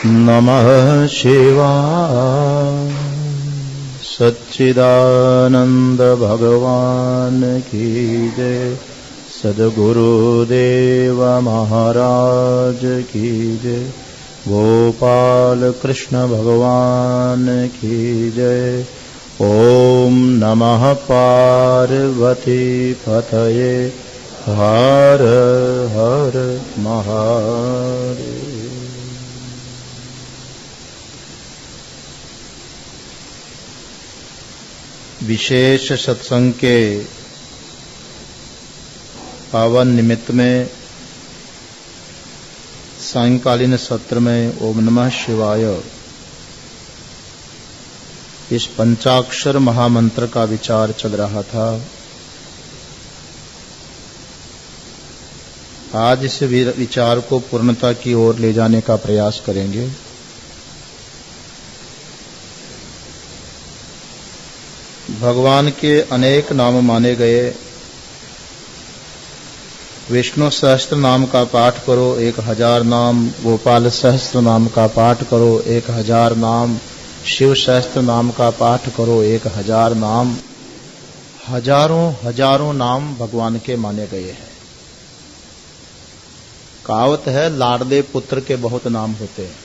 नमः शिवाय। सच्चिदानंद भगवान की जय। सद्गुरुदेव महाराज की जय। गोपाल कृष्ण भगवान की जय। ओम नमः पार्वती पतये। हर हर महादेव। विशेष सत्संग के पावन निमित्त में सायंकालीन सत्र में ओम नमः शिवाय इस पंचाक्षर महामंत्र का विचार चल रहा था। आज इस विचार को पूर्णता की ओर ले जाने का प्रयास करेंगे। भगवान के अनेक नाम माने गए। विष्णु सहस्त्र नाम का पाठ करो 1000 नाम, गोपाल सहस्त्र नाम का पाठ करो 1000 नाम, शिव सहस्त्र नाम का पाठ करो 1000 नाम। हजारों नाम भगवान के माने गए हैं। कहावत है लाडले पुत्र के बहुत नाम होते हैं।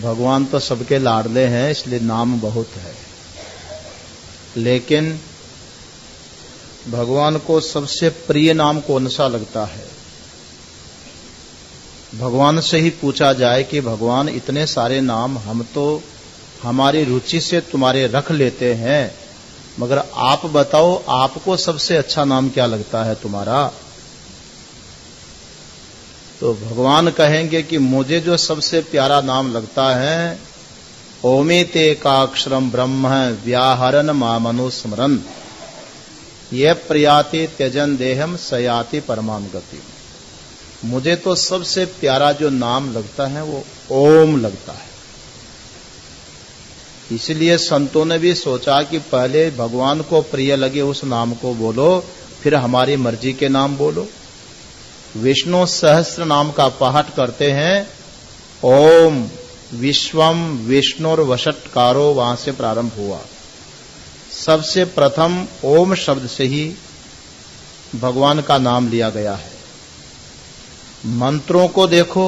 भगवान तो सबके लाडले हैं, इसलिए नाम बहुत है। लेकिन भगवान को सबसे प्रिय नाम कौन सा लगता है? भगवान से ही पूछा जाए कि भगवान इतने सारे नाम हम तो हमारी रुचि से तुम्हारे रख लेते हैं, मगर आप बताओ आपको सबसे अच्छा नाम क्या लगता है तुम्हारा? तो भगवान कहेंगे कि मुझे जो सबसे प्यारा नाम लगता है ओमिते काक्षरम ब्रह्म व्याहरन मामनुस्मरन ये प्रयाति त्यजन देहम सयाति परमाम गति। मुझे तो सबसे प्यारा जो नाम लगता है वो ओम लगता है। इसलिए संतों ने भी सोचा कि पहले भगवान को प्रिय लगे उस नाम को बोलो, फिर हमारी मर्जी के नाम बोलो। विष्णु सहस्त्र नाम का पाठ करते हैं। ओम विश्वम विष्णुर्वषट्कारो वहां से प्रारंभ हुआ। सबसे प्रथम ओम शब्द से ही भगवान का नाम लिया गया है। मंत्रों को देखो,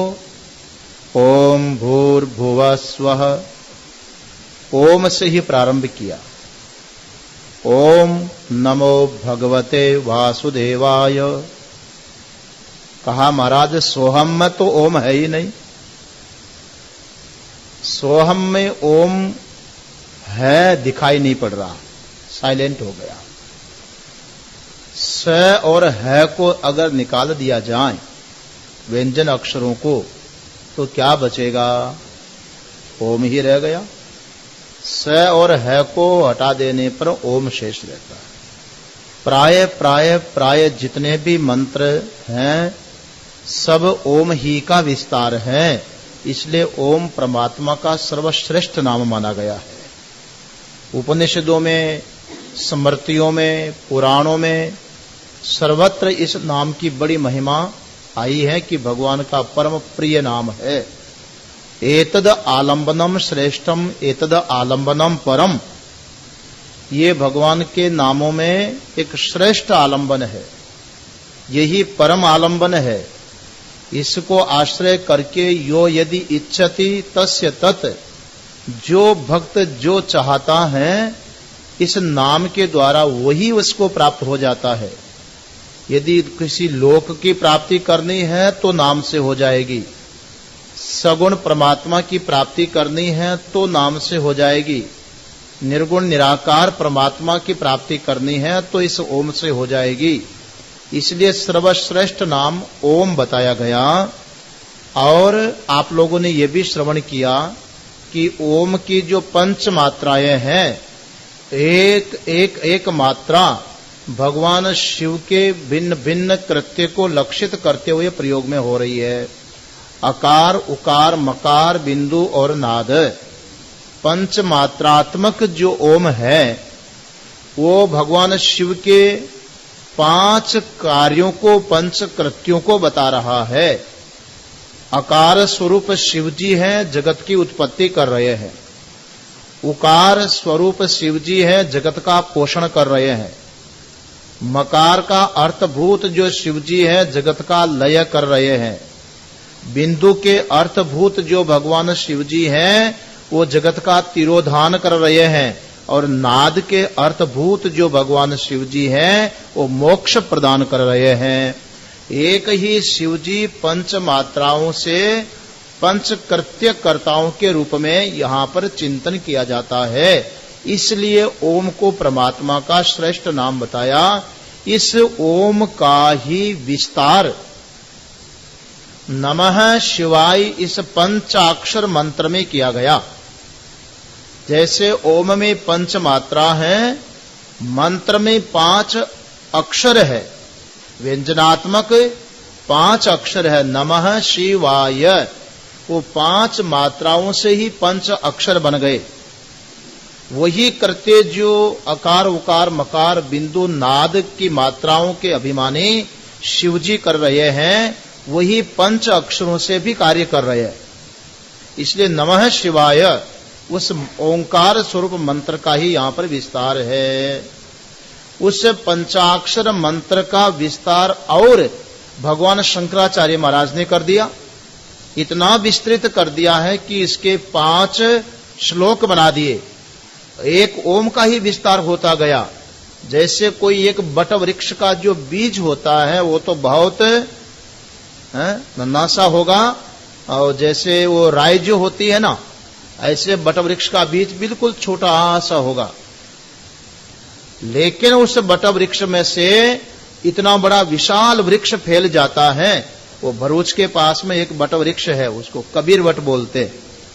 ओम भूर्भुवः स्वः, ओम से ही प्रारंभ किया। ओम नमो भगवते वासुदेवाय। कहा महाराज सोहम में तो ओम है ही नहीं। सोहम में ओम है दिखाई नहीं पड़ रहा, साइलेंट हो गया। स और है को अगर निकाल दिया जाए व्यंजन अक्षरों को तो क्या बचेगा? ओम ही रह गया। स और है को हटा देने पर ओम शेष रहता है। प्राय प्राय प्राय जितने भी मंत्र हैं सब ओम ही का विस्तार है। इसलिए ओम परमात्मा का सर्वश्रेष्ठ नाम माना गया है। उपनिषदों में, स्मृतियों में, पुराणों में सर्वत्र इस नाम की बड़ी महिमा आई है कि भगवान का परम प्रिय नाम है। एतद आलंबनम श्रेष्ठम एतद आलंबनम परम। ये भगवान के नामों में एक श्रेष्ठ आलंबन है, यही परम आलंबन है। इसको आश्रय करके यो यदि इच्छति तस्य तत्, जो भक्त जो चाहता है इस नाम के द्वारा वही उसको प्राप्त हो जाता है। यदि किसी लोक की प्राप्ति करनी है तो नाम से हो जाएगी, सगुण परमात्मा की प्राप्ति करनी है तो नाम से हो जाएगी, निर्गुण निराकार परमात्मा की प्राप्ति करनी है तो इस ओम से हो जाएगी। इसलिए सर्वश्रेष्ठ नाम ओम बताया गया। और आप लोगों ने यह भी श्रवण किया कि ओम की जो 5 मात्राएं हैं, एक मात्रा भगवान शिव के भिन्न भिन्न कृत्य को लक्षित करते हुए प्रयोग में हो रही है। अकार, उकार, मकार, बिंदु और नाद 5 मात्रात्मक जो ओम है वो भगवान शिव के 5 कार्यों को, 5 कृत्यों को बता रहा है। अकार स्वरूप शिव जी हैं, जगत की उत्पत्ति कर रहे हैं। उकार स्वरूप शिव जी है, जगत का पोषण कर रहे हैं। मकार का अर्थभूत जो शिव जी है, जगत का लय कर रहे हैं। बिंदु के अर्थभूत जो भगवान शिव जी हैं, वो जगत का तिरोधान कर रहे हैं। और नाद के अर्थभूत जो भगवान शिव जी हैं, वो मोक्ष प्रदान कर रहे हैं। एक ही शिव जी पंच मात्राओं से पंच कृत्य कर्ताओं के रूप में यहां पर चिंतन किया जाता है। इसलिए ओम को परमात्मा का श्रेष्ठ नाम बताया। इस ओम का ही विस्तार नमः शिवाय इस पंचाक्षर मंत्र में किया गया। जैसे ओम में पंच मात्रा है, मंत्र में 5 अक्षर है, व्यंजनात्मक 5 अक्षर है। नमः शिवाय, वो 5 मात्राओं से ही पंच अक्षर बन गए। वही करते जो अकार उकार मकार बिंदु नाद की मात्राओं के अभिमानी शिवजी कर रहे हैं, वही पंच अक्षरों से भी कार्य कर रहे हैं। इसलिए नमः शिवाय उस ओंकार स्वरूप मंत्र का ही यहां पर विस्तार है। उस पंचाक्षर मंत्र का विस्तार और भगवान शंकराचार्य महाराज ने कर दिया। इतना विस्तृत कर दिया है कि इसके 5 श्लोक बना दिए। एक ओम का ही विस्तार होता गया। जैसे कोई एक बट वृक्ष का जो बीज होता है, वो तो बहुत नन्हा सा होगा, और जैसे वो राई जो होती है ना, ऐसे बट वृक्ष का बीज बिल्कुल छोटा सा होगा। लेकिन उस बट वृक्ष में से इतना बड़ा विशाल वृक्ष फैल जाता है। वो भरूच के पास में एक बट वृक्ष है, उसको कबीर वट बोलते।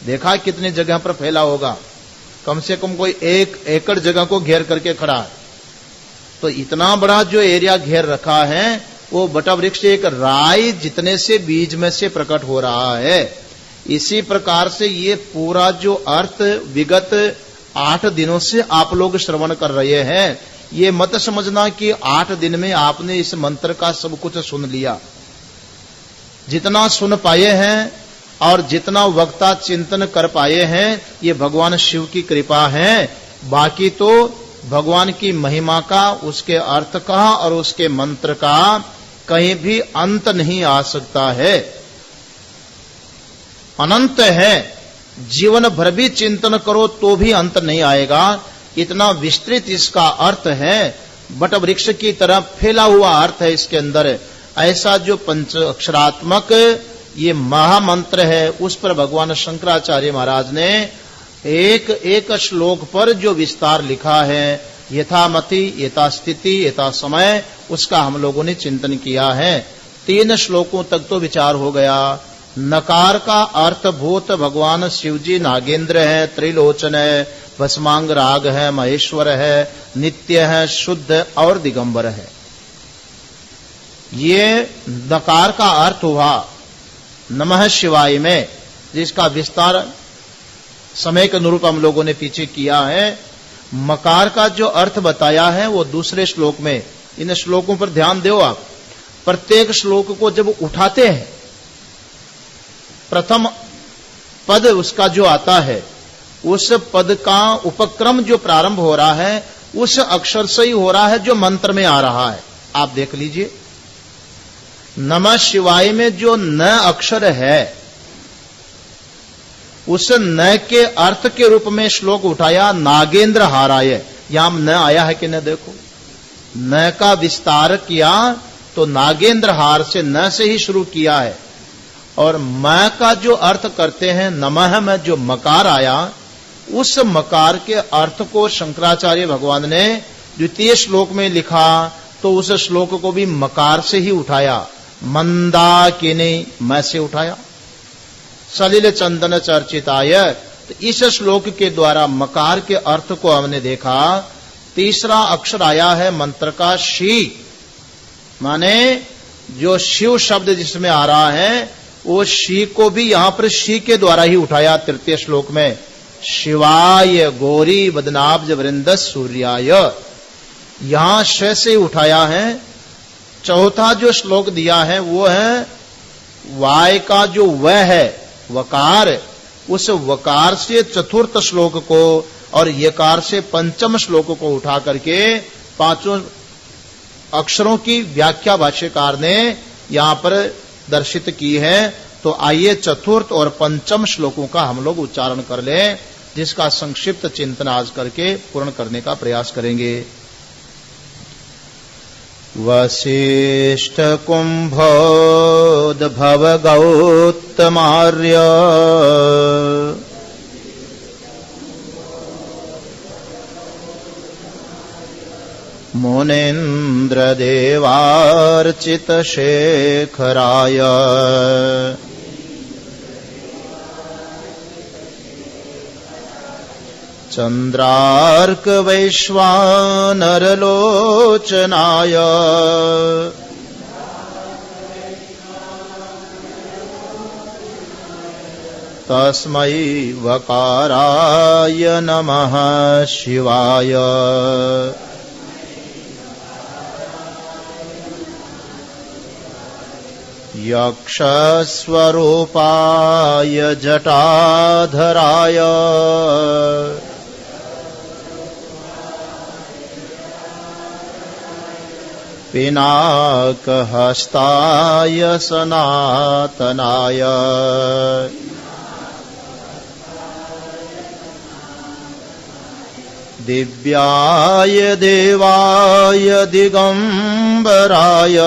देखा कितनी जगह पर फैला होगा, कम से कम कोई 1 एकड़ जगह को घेर करके खड़ा है। तो इतना बड़ा जो एरिया घेर रखा है, वो बट वृक्ष एक राई जितने से बीज में से प्रकट हो रहा है। इसी प्रकार से ये पूरा जो अर्थ विगत 8 दिनों से आप लोग श्रवण कर रहे हैं। ये मत समझना कि 8 दिन में आपने इस मंत्र का सब कुछ सुन लिया। जितना सुन पाए हैं और जितना वक्ता चिंतन कर पाए हैं, ये भगवान शिव की कृपा है। बाकी तो भगवान की महिमा का, उसके अर्थ का और उसके मंत्र का कहीं भी अंत नहीं आ सकता है। अनंत है। जीवन भर भी चिंतन करो तो भी अंत नहीं आएगा। इतना विस्तृत इसका अर्थ है। बट वृक्ष की तरह फैला हुआ अर्थ है इसके अंदर। ऐसा जो पंच अक्षरात्मक ये महामंत्र है, उस पर भगवान शंकराचार्य महाराज ने एक एक श्लोक पर जो विस्तार लिखा है, यथामति यथा स्थिति यथा समय, उसका हम लोगों ने चिंतन किया है। 3 श्लोकों तक तो विचार हो गया। नकार का अर्थभूत भगवान शिवजी नागेंद्र है, त्रिलोचन है, भस्मांग राग है, महेश्वर है, नित्य है, शुद्ध और दिगंबर है। ये नकार का अर्थ हुआ नमः शिवाय में, जिसका विस्तार समय के अनुरूप हम लोगों ने पीछे किया है। मकार का जो अर्थ बताया है वो दूसरे श्लोक में। इन श्लोकों पर ध्यान दो आप। प्रत्येक श्लोक को जब उठाते हैं, प्रथम पद उसका जो आता है, उस पद का उपक्रम जो प्रारंभ हो रहा है, उस अक्षर से ही हो रहा है जो मंत्र में आ रहा है। आप देख लीजिए, नमः शिवाय में जो न अक्षर है, उस न के अर्थ के रूप में श्लोक उठाया नागेंद्र हाराय। यहां न आया है कि न, देखो न का विस्तार किया तो नागेंद्र हार से न से ही शुरू किया है। और म का जो अर्थ करते हैं, नमः में जो मकार आया, उस मकार के अर्थ को शंकराचार्य भगवान ने द्वितीय श्लोक में लिखा, तो उस श्लोक को भी मकार से ही उठाया। मंदाकिनी मैं से उठाया। सलिल चंदन चर्चिताय, तो इस श्लोक के द्वारा मकार के अर्थ को हमने देखा। तीसरा अक्षर आया है मंत्र का शी, माने जो शिव शब्द जिसमें आ रहा है, वो शी को भी यहां पर शी के द्वारा ही उठाया। तृतीय श्लोक में शिवाय गौरी बदनाब्ज वृंद सूर्याय, यहां श से उठाया है। चौथा जो श्लोक दिया है वो है वाय का जो व है वकार, उस वकार से चतुर्थ श्लोक को और यकार से पंचम श्लोक को उठा करके पांचों अक्षरों की व्याख्या भाष्यकार ने यहां पर दर्शित की है। तो आइए चतुर्थ और पंचम श्लोकों का हम लोग उच्चारण कर लें, जिसका संक्षिप्त चिंतन आज करके पूर्ण करने का प्रयास करेंगे। वसिष्ठ कुंभोद्भव गौतमार्य मुनीन्द्र देवार्चित शेखराय चंद्रार्क वैश्वानरलोचनाय तस्मै वकाराय नमः शिवाय। यक्षस्वरूपाय जटाधराय पिनाकहस्ताय सनातनाय दिव्याय देवाय दिगंबराय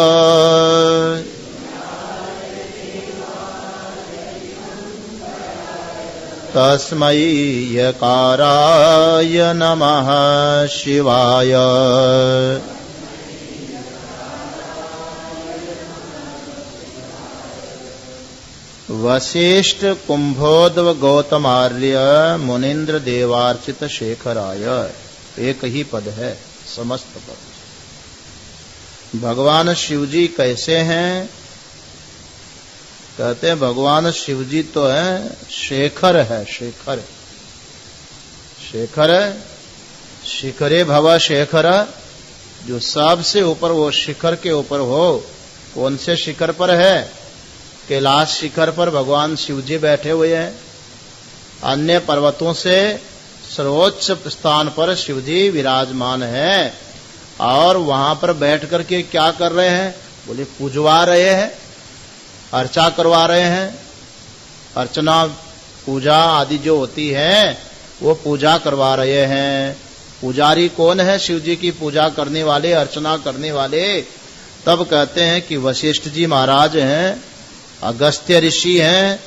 तस्मै यकाराय नमः शिवाय। वसिष्ठ कुंभोद्भव गौतमार्य मुनीन्द्र देवार्चित शेखराय, एक ही पद है, समस्त पद। भगवान शिवजी कैसे हैं? कहते हैं भगवान शिवजी तो है शेखर है, शेखर शेखर शिखरे भव शेखर, जो सबसे ऊपर वो शिखर के ऊपर हो। कौन से शिखर पर है? कैलाश शिखर पर भगवान शिवजी बैठे हुए हैं। अन्य पर्वतों से सर्वोच्च स्थान पर शिवजी विराजमान है और वहां पर बैठ करके क्या कर रहे हैं? बोले पूजवा रहे हैं, अर्चा करवा रहे हैं। अर्चना पूजा आदि जो होती है वो पूजा करवा रहे हैं। पुजारी कौन है? शिव जी की पूजा करने वाले, अर्चना करने वाले। तब कहते हैं कि वशिष्ठ जी महाराज हैं, अगस्त्य ऋषि हैं,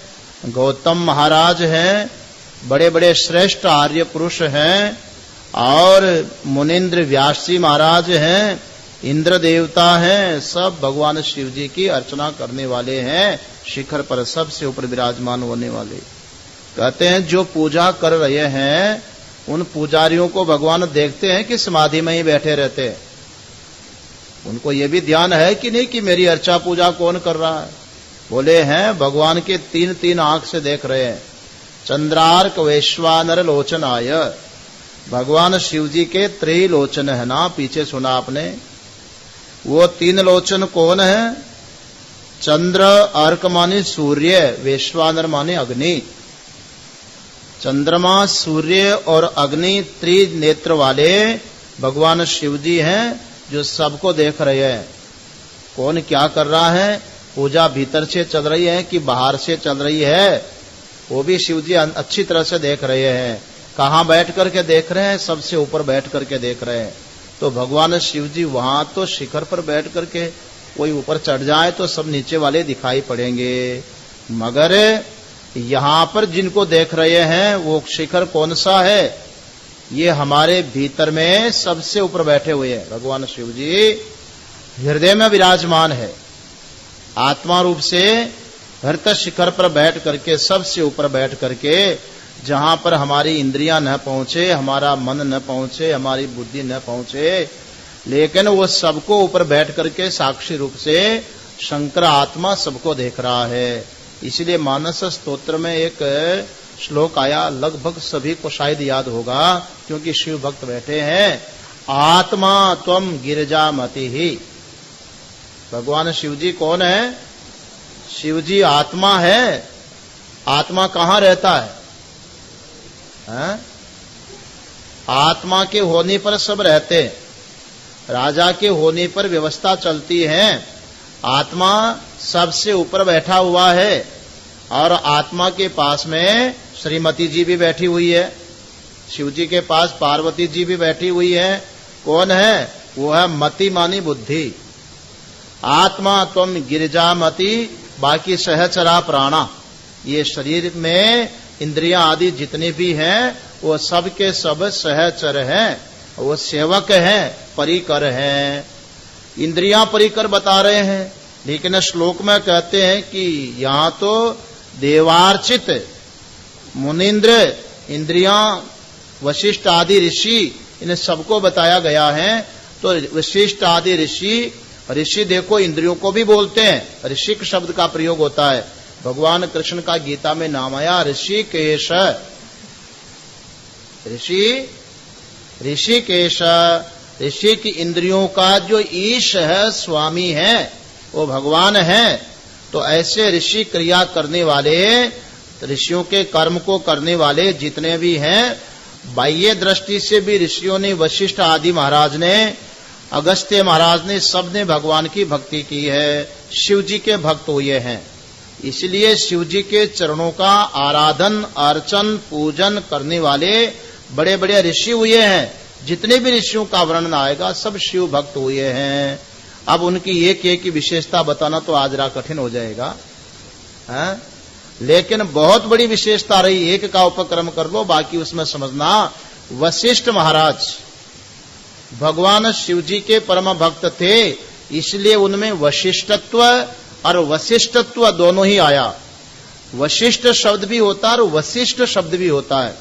गौतम महाराज हैं, बड़े बड़े श्रेष्ठ आर्य पुरुष हैं, और मुनीन्द्र व्यास जी महाराज हैं, इंद्र देवता हैं, सब भगवान शिव जी की अर्चना करने वाले हैं, शिखर पर सबसे ऊपर विराजमान होने वाले। कहते हैं जो पूजा कर रहे हैं उन पुजारियों को भगवान देखते हैं कि समाधि में ही बैठे रहते हैं। उनको ये भी ध्यान है कि नहीं कि मेरी अर्चा पूजा कौन कर रहा है? बोले हैं भगवान के तीन तीन आंख से देख रहे हैं। चंद्रार्क वैश्वानर लोचनाय, भगवान शिव जी के त्रिलोचन है ना, पीछे सुना आपने। वो तीन लोचन कौन है? चंद्र अर्क माने सूर्य, वैश्वानर माने अग्नि। चंद्रमा, सूर्य और अग्नि त्रिनेत्र वाले भगवान शिव जी हैं, जो सबको देख रहे हैं। कौन क्या कर रहा है? पूजा भीतर से चल रही है कि बाहर से चल रही है, वो भी शिव जी अच्छी तरह से देख रहे हैं। कहाँ बैठ करके देख रहे हैं? सबसे ऊपर बैठ करके देख रहे हैं। तो भगवान शिव जी वहां तो शिखर पर बैठ करके, कोई ऊपर चढ़ जाए तो सब नीचे वाले दिखाई पड़ेंगे, मगर यहां पर जिनको देख रहे हैं वो शिखर कौन सा है? ये हमारे भीतर में सबसे ऊपर बैठे हुए हैं। भगवान शिव जी हृदय में विराजमान है, आत्मा रूप से हृदय शिखर पर बैठ करके, सबसे ऊपर बैठ करके, जहां पर हमारी इंद्रियां न पहुंचे, हमारा मन न पहुंचे, हमारी बुद्धि न पहुंचे, लेकिन वो सबको ऊपर बैठ करके साक्षी रूप से शंकर आत्मा सबको देख रहा है। इसलिए मानस स्तोत्र में एक श्लोक आया, लगभग सभी को शायद याद होगा क्योंकि शिव भक्त बैठे हैं। आत्मा त्वम गिरिजा मति ही। भगवान शिव जी कौन है? शिव जी आत्मा है, आत्मा कहां रहता है? हैं? आत्मा के होने पर सब रहते हैं, राजा के होने पर व्यवस्था चलती है। आत्मा सबसे ऊपर बैठा हुआ है और आत्मा के पास में श्रीमती जी भी बैठी हुई है, शिव जी के पास पार्वती जी भी बैठी हुई है। कौन है? वो है मति मानी बुद्धि। आत्मा त्वम गिरिजामति, बाकी सहचरा प्राणा। ये शरीर में इंद्रियां आदि जितने भी हैं वो सब के सब सहचर हैं, वो सेवक हैं, परिकर हैं। इंद्रियां परिकर बता रहे हैं, लेकिन श्लोक में कहते हैं कि यहां तो देवार्चित मुनीन्द्र, इंद्रियां, वशिष्ठ आदि ऋषि, इन सबको बताया गया है। तो वशिष्ठ आदि ऋषि देखो इंद्रियों को भी बोलते हैं, ऋषिक शब्द का प्रयोग होता है। भगवान कृष्ण का गीता में नाम आया ऋषिकेश। ऋषिकेश, ऋषि की इंद्रियों का जो ईश है, स्वामी है, वो भगवान है। तो ऐसे ऋषि क्रिया करने वाले, ऋषियों के कर्म को करने वाले जितने भी हैं, बाह्य दृष्टि से भी ऋषियों ने, वशिष्ठ आदि महाराज ने, अगस्त्य महाराज ने, सबने भगवान की भक्ति की है, शिव जी के भक्त हुए हैं। इसलिए शिव जी के चरणों का आराधन, अर्चन, पूजन करने वाले बड़े बड़े ऋषि हुए हैं। जितने भी ऋषियों का वर्णन आएगा सब शिव भक्त हुए हैं। अब उनकी एक एक की विशेषता बताना तो आज रात कठिन हो जाएगा, है? लेकिन बहुत बड़ी विशेषता रही, एक का उपक्रम कर लो, बाकी उसमें समझना। वशिष्ठ महाराज भगवान शिव जी के परम भक्त थे, इसलिए उनमें वशिष्ठत्व और वशिष्ठत्व दोनों ही आया। वशिष्ठ शब्द भी होता है और वशिष्ठ शब्द भी होता है।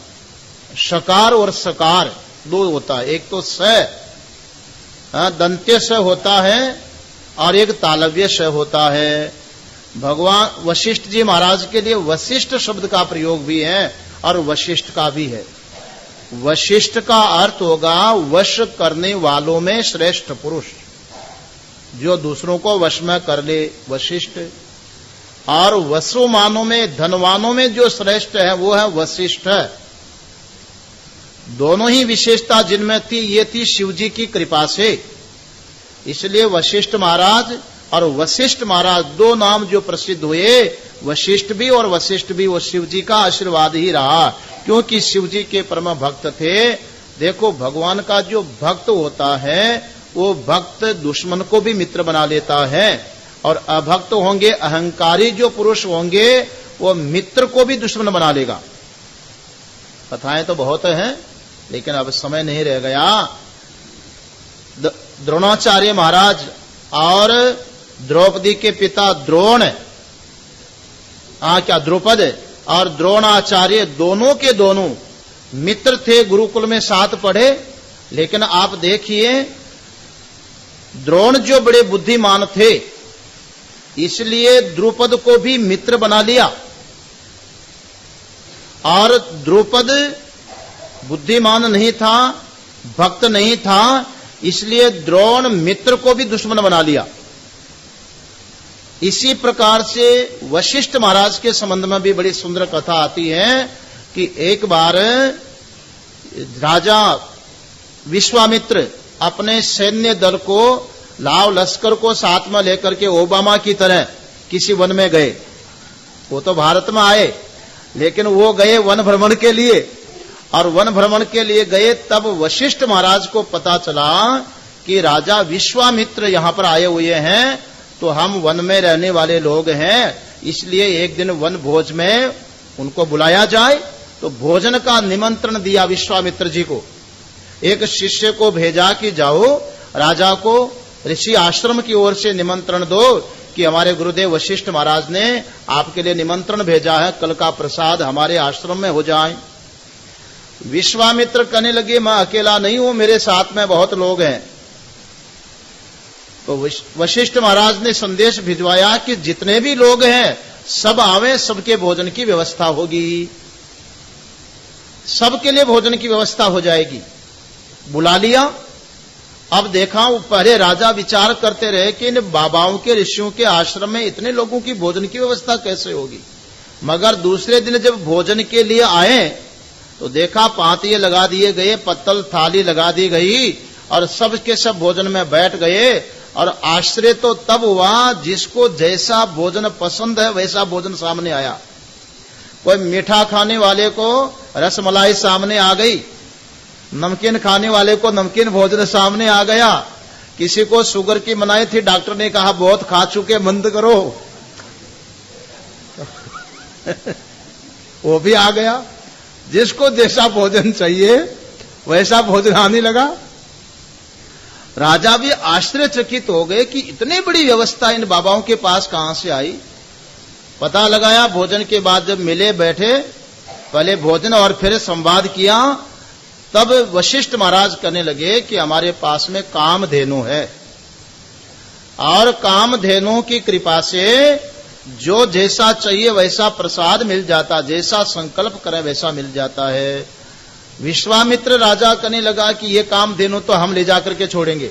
शकार और सकार दो होता है, एक तो स दंत्य स होता है और एक तालव्य स होता है। भगवान वशिष्ठ जी महाराज के लिए वशिष्ठ शब्द का प्रयोग भी है और वशिष्ठ का भी है। वशिष्ठ का अर्थ होगा वश करने वालों में श्रेष्ठ पुरुष, जो दूसरों को वश में कर ले, वशिष्ठ। और वसुमानों में, धनवानों में जो श्रेष्ठ है वो है वशिष्ठ। दोनों ही विशेषता जिनमें थी, ये थी शिव जी की कृपा से। इसलिए वशिष्ठ महाराज और वशिष्ठ महाराज दो नाम जो प्रसिद्ध हुए, वशिष्ठ भी और वशिष्ठ भी, वो शिव जी का आशीर्वाद ही रहा, क्योंकि शिव जी के परम भक्त थे। देखो भगवान का जो भक्त होता है वो भक्त दुश्मन को भी मित्र बना लेता है, और अभक्त होंगे, अहंकारी जो पुरुष होंगे, वो मित्र को भी दुश्मन बना लेगा। कथाएं तो बहुत हैं, लेकिन अब समय नहीं रह गया। द्रोणाचार्य महाराज और द्रौपदी के पिता द्रोण, द्रुपद और द्रोणाचार्य दोनों के दोनों मित्र थे, गुरुकुल में साथ पढ़े। लेकिन आप देखिए, द्रोण जो बड़े बुद्धिमान थे, इसलिए द्रुपद को भी मित्र बना लिया, और द्रुपद बुद्धिमान नहीं था, भक्त नहीं था, इसलिए द्रोण मित्र को भी दुश्मन बना लिया। इसी प्रकार से वशिष्ठ महाराज के संबंध में भी बड़ी सुंदर कथा आती है कि एक बार राजा विश्वामित्र अपने सैन्य दल को, लाव लश्कर को साथ में लेकर के ओबामा की तरह किसी वन में गए। वो तो भारत में आए, लेकिन वो गए वन भ्रमण के लिए, और वन भ्रमण के लिए गए तब वशिष्ठ महाराज को पता चला कि राजा विश्वामित्र यहां पर आए हुए हैं, तो हम वन में रहने वाले लोग हैं, इसलिए एक दिन वन भोज में उनको बुलाया जाए। तो भोजन का निमंत्रण दिया विश्वामित्र जी को। एक शिष्य को भेजा कि जाओ राजा को ऋषि आश्रम की ओर से निमंत्रण दो कि हमारे गुरुदेव वशिष्ठ महाराज ने आपके लिए निमंत्रण भेजा है, कल का प्रसाद हमारे आश्रम में हो जाए। विश्वामित्र कहने लगे, मैं अकेला नहीं हूं, मेरे साथ में बहुत लोग हैं। तो वशिष्ठ महाराज ने संदेश भिजवाया कि जितने भी लोग हैं सब आवे, सबके भोजन की व्यवस्था होगी, सबके लिए भोजन की व्यवस्था हो जाएगी। बुला लिया। अब देखा, वो पहले राजा विचार करते रहे कि इन बाबाओं के, ऋषियों के आश्रम में इतने लोगों की भोजन की व्यवस्था कैसे होगी। मगर दूसरे दिन जब भोजन के लिए आए तो देखा पांतिये लगा दिए गए, पत्तल थाली लगा दी गई और सब के सब भोजन में बैठ गए। और आश्चर्य तो तब हुआ, जिसको जैसा भोजन पसंद है वैसा भोजन सामने आया। कोई मीठा खाने वाले को रसमलाई सामने आ गई, नमकीन खाने वाले को नमकीन भोजन सामने आ गया, किसी को शुगर की मनाई थी, डॉक्टर ने कहा बहुत खा चुके बंद करो वो भी आ गया। जिसको जैसा भोजन चाहिए वैसा भोजन आने लगा। राजा भी आश्चर्यचकित हो गए कि इतनी बड़ी व्यवस्था इन बाबाओं के पास कहां से आई। पता लगाया, भोजन के बाद जब मिले बैठे, पहले भोजन और फिर संवाद किया, तब वशिष्ठ महाराज कहने लगे कि हमारे पास में कामधेनु है और कामधेनु की कृपा से जो जैसा चाहिए वैसा प्रसाद मिल जाता, जैसा संकल्प करें वैसा मिल जाता है। विश्वामित्र राजा कहने लगा कि ये कामधेनु तो हम ले जाकर के छोड़ेंगे।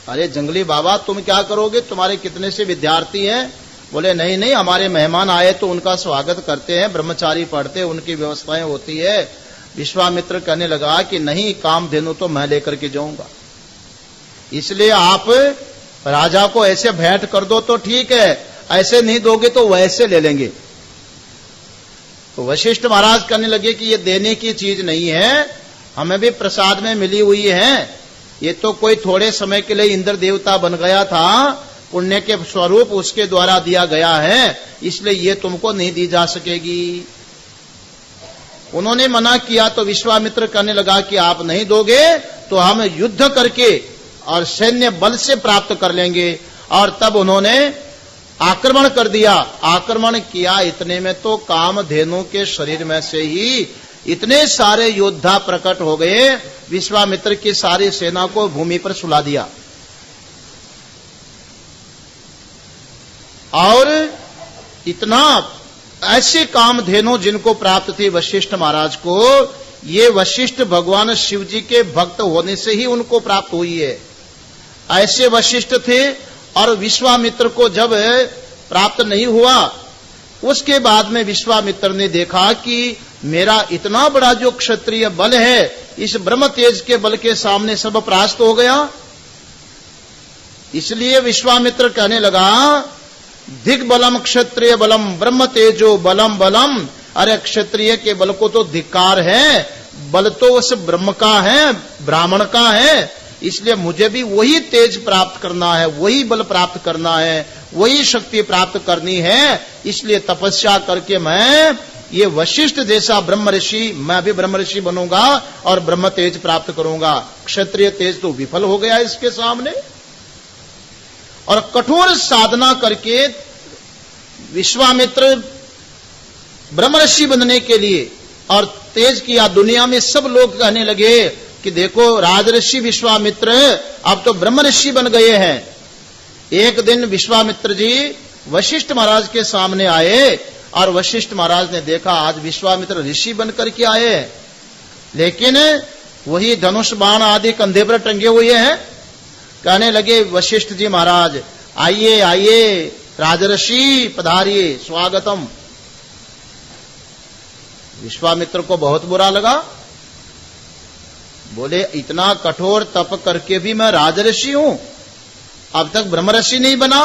अरे जंगली बाबा तुम क्या करोगे, तुम्हारे कितने से विद्यार्थी हैं। बोले नहीं नहीं, हमारे मेहमान आए तो उनका स्वागत करते हैं, ब्रह्मचारी पढ़ते हैं, उनकी व्यवस्थाएं होती है। विश्वामित्र कहने लगा कि नहीं, कामधेनु तो मैं लेकर के जाऊंगा, इसलिए आप राजा को ऐसे भेंट कर दो तो ठीक है, ऐसे नहीं दोगे तो वैसे ले लेंगे। तो वशिष्ठ महाराज कहने लगे कि ये देने की चीज नहीं है, हमें भी प्रसाद में मिली हुई है, ये तो कोई थोड़े समय के लिए इंद्र देवता बन गया था, पुण्य के स्वरूप उसके द्वारा दिया गया है, इसलिए ये तुमको नहीं दी जा सकेगी। उन्होंने मना किया तो विश्वामित्र कहने लगा कि आप नहीं दोगे तो हम युद्ध करके और सैन्य बल से प्राप्त कर लेंगे। और तब उन्होंने आक्रमण कर दिया। आक्रमण किया, इतने में तो कामधेनु के शरीर में से ही इतने सारे योद्धा प्रकट हो गए, विश्वामित्र की सारी सेना को भूमि पर सुला दिया। और इतना ऐसे कामधेनु जिनको प्राप्त थी वशिष्ठ महाराज को, ये वशिष्ठ भगवान शिव जी के भक्त होने से ही उनको प्राप्त हुई है। ऐसे वशिष्ठ थे। और विश्वामित्र को जब प्राप्त नहीं हुआ, उसके बाद में विश्वामित्र ने देखा कि मेरा इतना बड़ा जो क्षत्रिय बल है, इस ब्रह्म तेज के बल के सामने सब परास्त हो गया। इसलिए विश्वामित्र कहने लगा, दिग्बलम क्षत्रिय बलम ब्रह्म तेजो बलम बलम। अरे क्षत्रिय के बल को तो धिक्कार है, बल तो उस ब्रह्म का है, ब्राह्मण का है, इसलिए मुझे भी वही तेज प्राप्त करना है, वही बल प्राप्त करना है, वही शक्ति प्राप्त करनी है। इसलिए तपस्या करके मैं ये वशिष्ठ जैसा ब्रह्म ऋषि, मैं भी ब्रह्म ऋषि बनूंगा और ब्रह्म तेज प्राप्त करूंगा। क्षत्रिय तेज तो विफल हो गया इसके सामने। और कठोर साधना करके विश्वामित्र ब्रह्म ऋषि बनने के लिए और तेज किया। दुनिया में सब लोग कहने लगे कि देखो राजऋषि विश्वामित्र अब तो ब्रह्म ऋषि बन गए हैं। एक दिन विश्वामित्र जी वशिष्ठ महाराज के सामने आए और वशिष्ठ महाराज ने देखा आज विश्वामित्र ऋषि बनकर के आए, लेकिन वही धनुष बाण आदि कंधे पर टंगे हुए हैं। कहने लगे वशिष्ठ जी महाराज, आइए आइए राजऋषि पधारिए, स्वागतम। विश्वामित्र को बहुत बुरा लगा। बोले इतना कठोर तप करके भी मैं राजऋषि हूं, अब तक ब्रह्म ऋषि नहीं बना,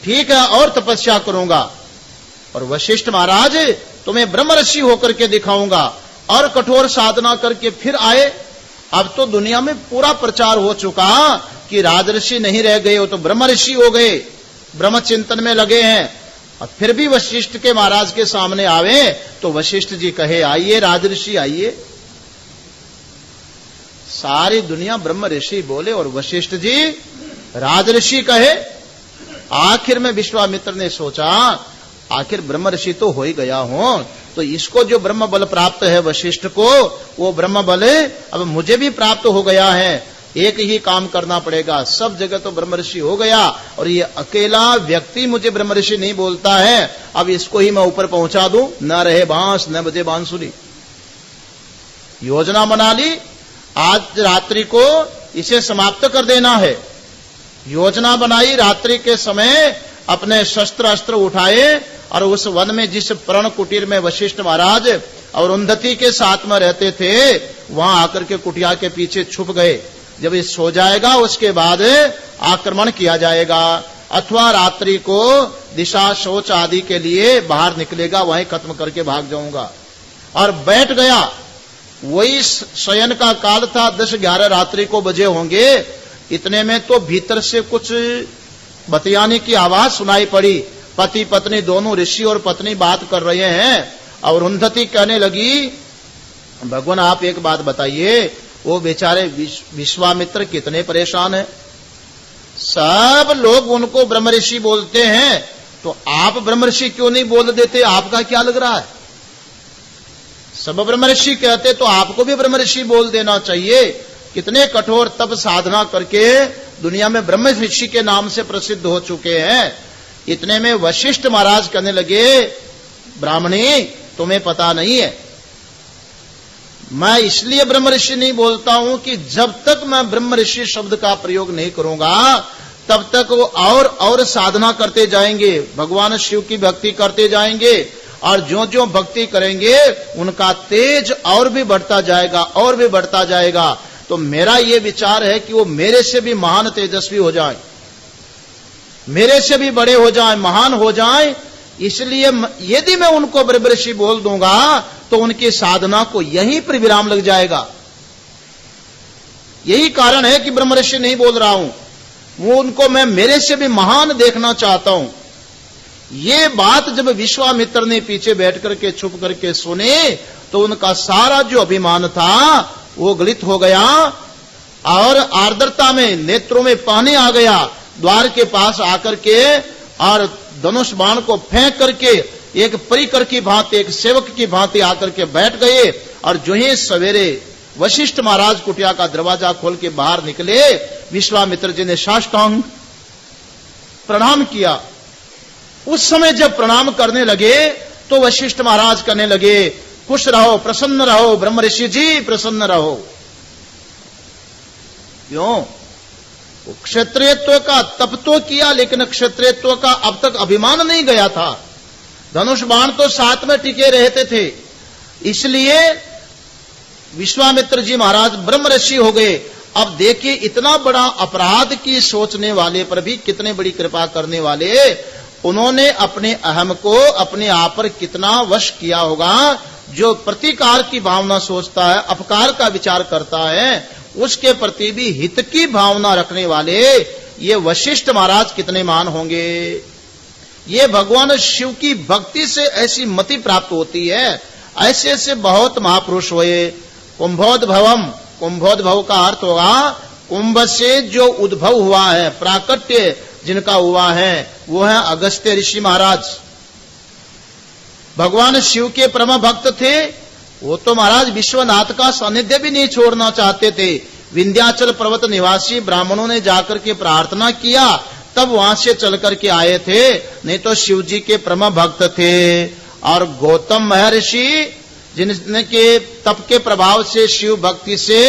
ठीक है और तपस्या करूंगा और वशिष्ठ महाराज तुम्हें ब्रह्म ऋषि होकर के दिखाऊंगा। और कठोर साधना करके फिर आए। अब तो दुनिया में पूरा प्रचार हो चुका कि राजऋषि नहीं रह गए, वो तो ब्रह्म ऋषि हो गए, ब्रह्म चिंतन में लगे हैं। और फिर भी वशिष्ठ के महाराज के सामने आवे तो वशिष्ठ जी कहे आइए राजऋषि आइए। सारी दुनिया ब्रह्म ऋषि बोले और वशिष्ठ जी राजऋषि कहे। आखिर में विश्वामित्र ने सोचा आखिर ब्रह्म ऋषि तो हो ही गया हूं, तो इसको जो ब्रह्म बल प्राप्त है वशिष्ठ को, वो ब्रह्म बल अब मुझे भी प्राप्त हो गया है। एक ही काम करना पड़ेगा, सब जगह तो ब्रह्म ऋषि हो गया और ये अकेला व्यक्ति मुझे ब्रह्म ऋषि नहीं बोलता है, अब इसको ही मैं ऊपर पहुंचा दूं, न रहे बांस न बजे बांसुरी। योजना बना ली। आज रात्रि को इसे समाप्त कर देना है। योजना बनाई, रात्रि के समय अपने शस्त्र अस्त्र उठाए और उस वन में जिस प्रण कुटीर में वशिष्ठ महाराज और अरुंधति के साथ में रहते थे वहां आकर के कुटिया के पीछे छुप गए। जब ये सो जाएगा उसके बाद आक्रमण किया जाएगा, अथवा रात्रि को दिशा शौच आदि के लिए बाहर निकलेगा, वहीं खत्म करके भाग जाऊंगा। और बैठ गया। वही शयन का काल था, 10-11 रात्रि को बजे होंगे। इतने में तो भीतर से कुछ बतियाने की आवाज सुनाई पड़ी। पति पत्नी दोनों, ऋषि और पत्नी बात कर रहे हैं। और अरुंधति कहने लगी, भगवान आप एक बात बताइए, वो बेचारे विश्वामित्र कितने परेशान हैं। सब लोग उनको ब्रह्म ऋषि बोलते हैं, तो आप ब्रह्म ऋषि क्यों नहीं बोल देते? आपका क्या लग रहा है? सब ब्रह्म ऋषि कहते तो आपको भी ब्रह्म ऋषि बोल देना चाहिए। कितने कठोर तप साधना करके दुनिया में ब्रह्म ऋषि के नाम से प्रसिद्ध हो चुके हैं। इतने में वशिष्ठ महाराज कहने लगे, ब्राह्मणी तुम्हें पता नहीं है, मैं इसलिए ब्रह्म ऋषि नहीं बोलता हूं कि जब तक मैं ब्रह्म ऋषि शब्द का प्रयोग नहीं करूंगा तब तक वो और साधना करते जाएंगे, भगवान शिव की भक्ति करते जाएंगे, और जो जो भक्ति करेंगे उनका तेज और भी बढ़ता जाएगा और भी बढ़ता जाएगा। तो मेरा ये विचार है कि वो मेरे से भी महान तेजस्वी हो जाए, मेरे से भी बड़े हो जाए, महान हो जाए। इसलिए यदि मैं उनको ब्रह्म ऋषि बोल दूंगा तो उनकी साधना को यहीं पर विराम लग जाएगा। यही कारण है कि ब्रह्म ऋषि नहीं बोल रहा हूं, वो उनको मैं मेरे से भी महान देखना चाहता हूं। ये बात जब विश्वामित्र ने पीछे बैठ करके छुप करके सुने तो उनका सारा जो अभिमान था वो गलित हो गया और आर्द्रता में नेत्रों में पानी आ गया। द्वार के पास आकर के और धनुष बाण को फेंक करके एक परिकर की भांति, एक सेवक की भांति आकर के बैठ गए। और जो ही सवेरे वशिष्ठ महाराज कुटिया का दरवाजा खोल के बाहर निकले, विश्वामित्र जी ने साष्टांग प्रणाम किया। उस समय जब प्रणाम करने लगे तो वशिष्ठ महाराज कहने लगे, खुश रहो, प्रसन्न रहो, ब्रह्म ऋषि जी प्रसन्न रहो। क्यों? क्षत्रियत्व का तप तो किया, लेकिन क्षत्रियत्व का अब तक अभिमान नहीं गया था। धनुष बाण तो साथ में टिके रहते थे, इसलिए विश्वामित्र जी महाराज ब्रह्म ऋषि हो गए। अब देखिए, इतना बड़ा अपराध की सोचने वाले पर भी कितने बड़ी कृपा करने वाले, उन्होंने अपने अहम को अपने आप पर कितना वश किया होगा। जो प्रतिकार की भावना सोचता है, अपकार का विचार करता है, उसके प्रति भी हित की भावना रखने वाले ये वशिष्ठ महाराज कितने महान होंगे। ये भगवान शिव की भक्ति से ऐसी मति प्राप्त होती है। ऐसे ऐसे बहुत महापुरुष हुए। कुंभोद्भवम, कुंभोद्भव का अर्थ होगा कुंभ से जो उद्भव हुआ है, प्राकट्य जिनका हुआ है, वो है अगस्त्य ऋषि महाराज। भगवान शिव के परम भक्त थे। वो तो महाराज विश्वनाथ का सानिध्य भी नहीं छोड़ना चाहते थे। विंध्याचल पर्वत निवासी ब्राह्मणों ने जाकर के प्रार्थना किया, तब वहां से चल करके आए थे, नहीं तो शिव जी के परम भक्त थे। और गौतम महर्षि, जिनके तप के प्रभाव से, शिव भक्ति से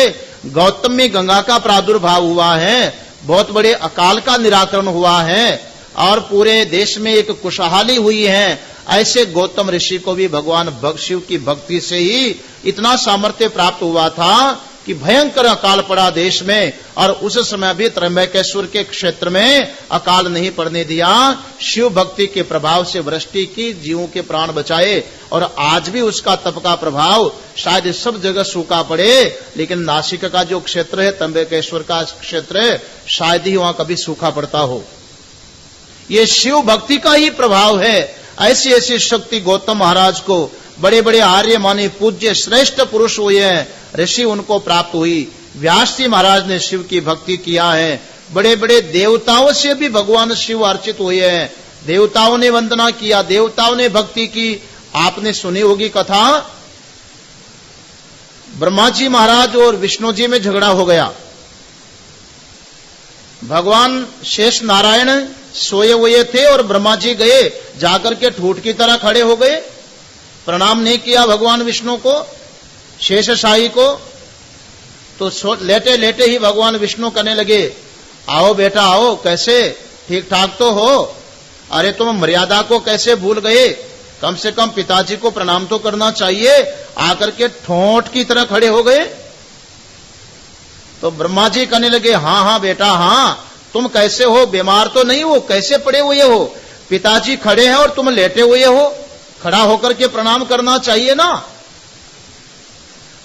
गौतम में गंगा का प्रादुर्भाव हुआ है, बहुत बड़े अकाल का निराकरण हुआ है और पूरे देश में एक खुशहाली हुई है। ऐसे गौतम ऋषि को भी भगवान शिव की भक्ति से ही इतना सामर्थ्य प्राप्त हुआ था कि भयंकर अकाल पड़ा देश में, और उस समय भी त्र्यंबकेश्वर के क्षेत्र में अकाल नहीं पड़ने दिया। शिव भक्ति के प्रभाव से वृष्टि की, जीवों के प्राण बचाए। और आज भी उसका तप का प्रभाव शायद सब जगह सूखा पड़े, लेकिन नासिक का जो क्षेत्र है, त्र्यंबकेश्वर का क्षेत्र है, शायद ही वहां कभी सूखा पड़ता हो। ये शिव भक्ति का ही प्रभाव है। ऐसी ऐसी शक्ति गौतम महाराज को, बड़े बड़े आर्य माने पूज्य श्रेष्ठ पुरुष हुए हैं, ऋषि उनको प्राप्त हुई। व्यास जी महाराज ने शिव की भक्ति किया है। बड़े बड़े देवताओं से भी भगवान शिव अर्चित हुए हैं। देवताओं ने वंदना किया, देवताओं ने भक्ति की। आपने सुनी होगी कथा, ब्रह्मा जी महाराज और विष्णु जी में झगड़ा हो गया। भगवान शेष नारायण सोए हुए थे और ब्रह्मा जी गए, जाकर के ठूठ की तरह खड़े हो गए, प्रणाम नहीं किया भगवान विष्णु को, शेषशाही को। तो लेटे लेटे ही भगवान विष्णु कहने लगे, आओ बेटा आओ, कैसे, ठीक ठाक तो हो? अरे तुम मर्यादा को कैसे भूल गए? कम से कम पिताजी को प्रणाम तो करना चाहिए। आकर के ठोंठ की तरह खड़े हो गए। तो ब्रह्मा जी कहने लगे, हाँ हाँ बेटा हाँ, तुम कैसे हो? बीमार तो नहीं हो? कैसे पड़े हुए हो? पिताजी खड़े हैं और तुम लेटे हुए हो, खड़ा होकर के प्रणाम करना चाहिए ना।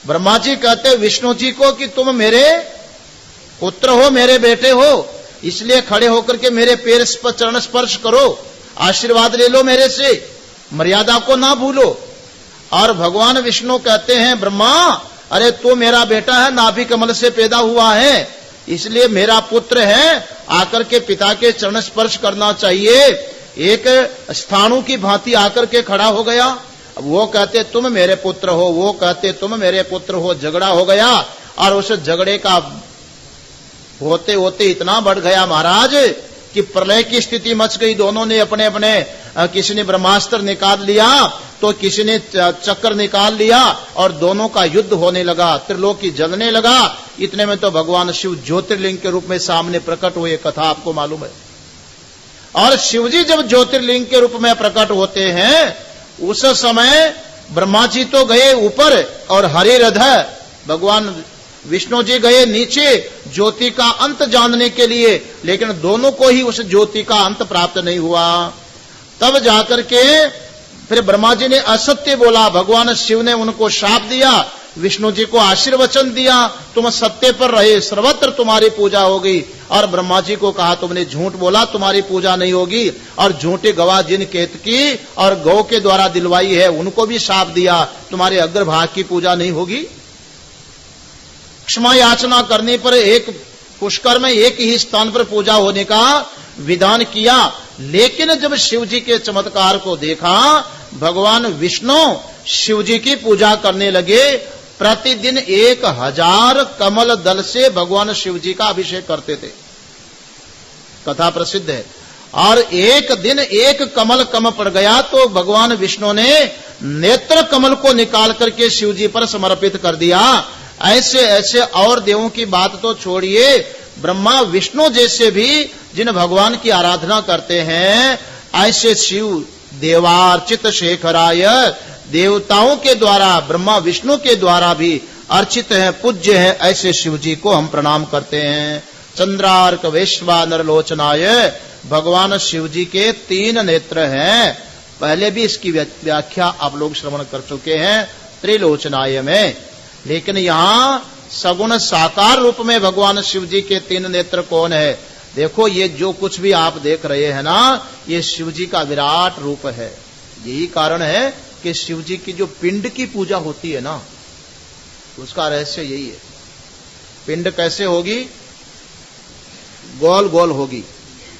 ब्रह्मा जी कहते विष्णु जी को कि तुम मेरे पुत्र हो, मेरे बेटे हो, इसलिए खड़े होकर के मेरे पैर पर चरण स्पर्श करो, आशीर्वाद ले लो मेरे से, मर्यादा को ना भूलो। और भगवान विष्णु कहते हैं, ब्रह्मा अरे तू मेरा बेटा है, नाभि कमल से पैदा हुआ है, इसलिए मेरा पुत्र है, आकर के पिता के चरण स्पर्श करना चाहिए। एक स्थाणु की भांति आकर के खड़ा हो गया। अब वो कहते तुम मेरे पुत्र हो, वो कहते तुम मेरे पुत्र हो, झगड़ा हो गया। और उस झगड़े का होते होते इतना बढ़ गया महाराज कि प्रलय की स्थिति मच गई। दोनों ने अपने अपने, किसी ने ब्रह्मास्त्र निकाल लिया तो किसी ने चक्र निकाल लिया और दोनों का युद्ध होने लगा, त्रिलोकी जलने लगा। इतने में तो भगवान शिव ज्योतिर्लिंग के रूप में सामने प्रकट हुए, कथा आपको मालूम है। और शिवजी जब ज्योतिर्लिंग के रूप में प्रकट होते हैं उस समय ब्रह्मा जी तो गए ऊपर और हरिरथ भगवान विष्णु जी गए नीचे ज्योति का अंत जानने के लिए, लेकिन दोनों को ही उस ज्योति का अंत प्राप्त नहीं हुआ। तब जाकर के फिर ब्रह्मा जी ने असत्य बोला, भगवान शिव ने उनको शाप दिया, विष्णु जी को आशीर्वचन दिया, तुम सत्य पर रहे, सर्वत्र तुम्हारी पूजा होगी। और ब्रह्मा जी को कहा तुमने झूठ बोला, तुम्हारी पूजा नहीं होगी। और झूठे गवाह जिन केतकी और गौ के द्वारा दिलवाई है उनको भी शाप दिया, तुम्हारे अग्रभाग की पूजा नहीं होगी। क्षमा याचना करने पर एक पुष्कर में एक ही स्थान पर पूजा होने का विधान किया। लेकिन जब शिव जी के चमत्कार को देखा, भगवान विष्णु शिव जी की पूजा करने लगे। प्रतिदिन 1000 कमल दल से भगवान शिव जी का अभिषेक करते थे, कथा प्रसिद्ध है। और एक दिन एक कमल कम पड़ गया तो भगवान विष्णु ने नेत्र कमल को निकाल करके शिव जी पर समर्पित कर दिया। ऐसे ऐसे और देवों की बात तो छोड़िए, ब्रह्मा विष्णु जैसे भी जिन भगवान की आराधना करते हैं, ऐसे शिव देवार्चित शेखराय, देवताओं के द्वारा, ब्रह्मा विष्णु के द्वारा भी अर्चित है, पूज्य है, ऐसे शिव जी को हम प्रणाम करते हैं। चंद्रार्क वैश्वा नरलोचनाय, भगवान शिव जी के 3 नेत्र हैं। पहले भी इसकी व्याख्या आप लोग श्रवण कर चुके हैं त्रिलोचनाय में। लेकिन यहां सगुण साकार रूप में भगवान शिव जी के 3 नेत्र कौन है? देखो, ये जो कुछ भी आप देख रहे हैं ना, ये शिव जी का विराट रूप है। यही कारण है कि शिव जी की जो पिंड की पूजा होती है ना, उसका रहस्य यही है। पिंड कैसे होगी? गोल गोल होगी,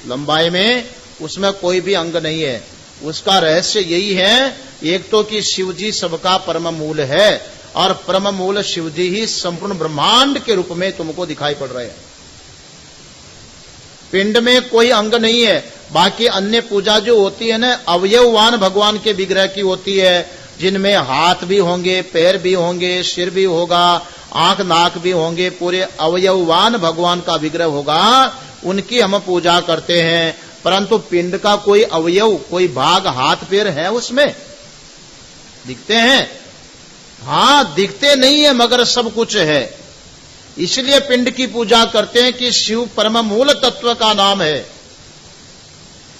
लंबाई में उसमें कोई भी अंग नहीं है। उसका रहस्य यही है, एक तो कि शिव जी सबका परम मूल है और परम मूल शिव जी ही संपूर्ण ब्रह्मांड के रूप में तुमको दिखाई पड़ रहे हैं। पिंड में कोई अंग नहीं है। बाकी अन्य पूजा जो होती है ना, अवयववान भगवान के विग्रह की होती है, जिनमें हाथ भी होंगे, पैर भी होंगे, सिर भी होगा, आंख नाक भी होंगे, पूरे अवयववान भगवान का विग्रह होगा, उनकी हम पूजा करते हैं। परंतु पिंड का कोई अवयव, कोई भाग, हाथ पैर है उसमें? दिखते हैं? हाँ, दिखते नहीं है, मगर सब कुछ है। इसलिए पिंड की पूजा करते हैं कि शिव परम मूल तत्व का नाम है,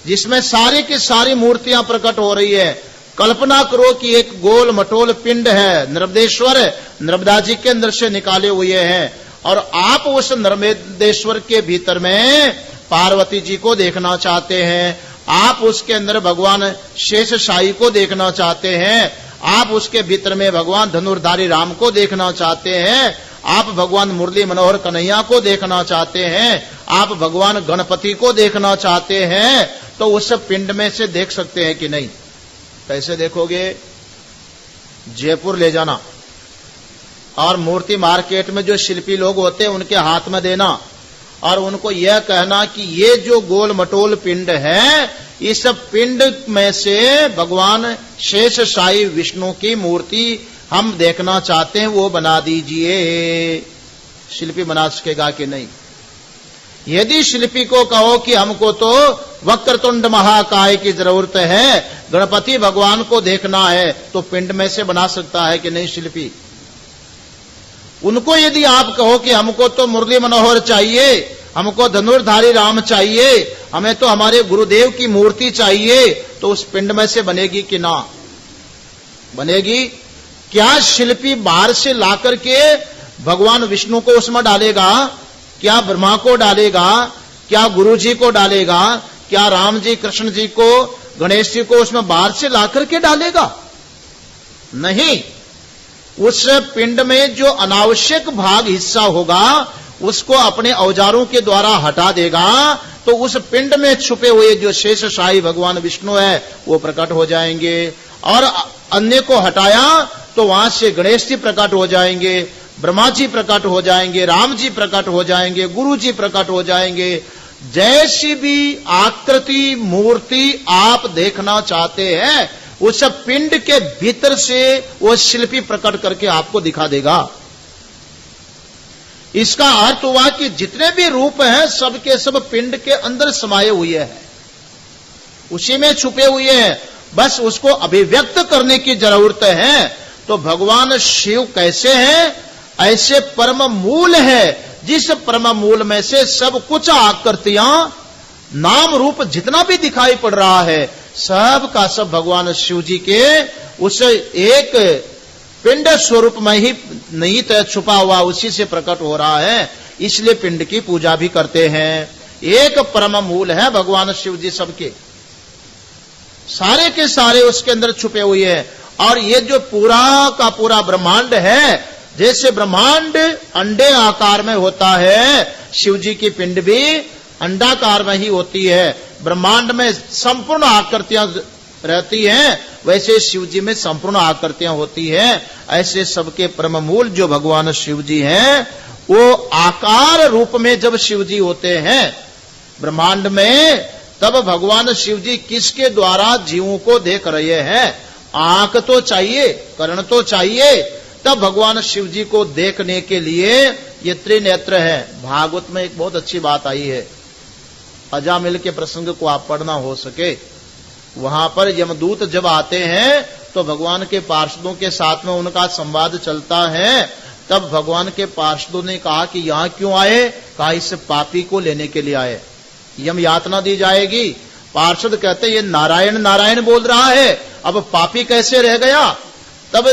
जिसमें सारी की सारी मूर्तियां प्रकट हो रही है। कल्पना करो कि एक गोल मटोल पिंड है, नर्मदेश्वर नर्मदा जी के अंदर से निकाले हुए हैं, और आप उस नर्मदेश्वर के भीतर में पार्वती जी को देखना चाहते हैं, आप उसके अंदर भगवान शेष शाही को देखना चाहते हैं, आप उसके भीतर में भगवान धनुर्धारी राम को देखना चाहते हैं, आप भगवान मुरली मनोहर कन्हैया को देखना चाहते हैं, आप भगवान गणपति को देखना चाहते हैं, तो उस पिंड में से देख सकते हैं कि नहीं? कैसे देखोगे? जयपुर ले जाना और मूर्ति मार्केट में जो शिल्पी लोग होते हैं उनके हाथ में देना और उनको यह कहना कि ये जो गोल मटोल पिंड है, इस पिंड में से भगवान शेष शाही विष्णु की मूर्ति हम देखना चाहते हैं, वो बना दीजिए। शिल्पी बना सकेगा कि नहीं। यदि शिल्पी को कहो कि हमको तो वक्रतुंड महाकाय की जरूरत है, गणपति भगवान को देखना है, तो पिंड में से बना सकता है कि नहीं शिल्पी। उनको यदि आप कहो कि हमको तो मुरली मनोहर चाहिए, हमको धनुर्धारी राम चाहिए, हमें तो हमारे गुरुदेव की मूर्ति चाहिए, तो उस पिंड में से बनेगी कि ना बनेगी? क्या शिल्पी बाहर से लाकर के भगवान विष्णु को उसमें डालेगा? क्या ब्रह्मा को डालेगा? क्या गुरु जी को डालेगा? क्या राम जी, कृष्ण जी को, गणेश जी को उसमें बाहर से लाकर के डालेगा? नहीं। उस पिंड में जो अनावश्यक भाग हिस्सा होगा उसको अपने औजारों के द्वारा हटा देगा, तो उस पिंड में छुपे हुए जो शेषशाही भगवान विष्णु है वो प्रकट हो जाएंगे। और अन्य को हटाया तो वहां से गणेश जी प्रकट हो जाएंगे, ब्रह्मा जी प्रकट हो जाएंगे, राम जी प्रकट हो जाएंगे, गुरु जी प्रकट हो जाएंगे। जैसी भी आकृति मूर्ति आप देखना चाहते हैं उस पिंड के भीतर से वो शिल्पी प्रकट करके आपको दिखा देगा। इसका अर्थ हुआ कि जितने भी रूप हैं सबके सब पिंड के अंदर समाये हुए हैं, उसी में छुपे हुए हैं, बस उसको अभिव्यक्त करने की जरूरत है। तो भगवान शिव कैसे हैं? ऐसे परम मूल है, जिस परम मूल में से सब कुछ आकृतियां, नाम रूप जितना भी दिखाई पड़ रहा है सब का सब भगवान शिव जी के उस एक पिंड स्वरूप में ही निहित छुपा हुआ उसी से प्रकट हो रहा है, इसलिए पिंड की पूजा भी करते हैं। एक परम मूल है भगवान शिव जी, सबके सारे के सारे उसके अंदर छुपे हुए हैं। और ये जो पूरा का पूरा ब्रह्मांड है, जैसे ब्रह्मांड अंडे आकार में होता है, शिव जी की पिंड भी अंडाकार में ही होती है। ब्रह्मांड में संपूर्ण आकृतियां रहती हैं, वैसे शिव जी में संपूर्ण आकृतियां होती हैं। ऐसे सबके परम मूल जो भगवान शिव जी हैं, वो आकार रूप में जब शिव जी होते हैं ब्रह्मांड में, तब भगवान शिव जी किसके द्वारा जीवों को देख रहे हैं? आंख तो चाहिए, कर्ण तो चाहिए, तब भगवान शिव जी को देखने के लिए ये त्रिनेत्र है। भागवत में एक बहुत अच्छी बात आई है, अजामिल के प्रसंग को आप पढ़ना हो सके, वहां पर यमदूत जब आते हैं तो भगवान के पार्षदों के साथ में उनका संवाद चलता है। तब भगवान के पार्षदों ने कहा कि यहां क्यों आए? कहा इस पापी को लेने के लिए आए, यम यातना दी जाएगी। पार्षद कहते ये नारायण नारायण बोल रहा है, अब पापी कैसे रह गया? तब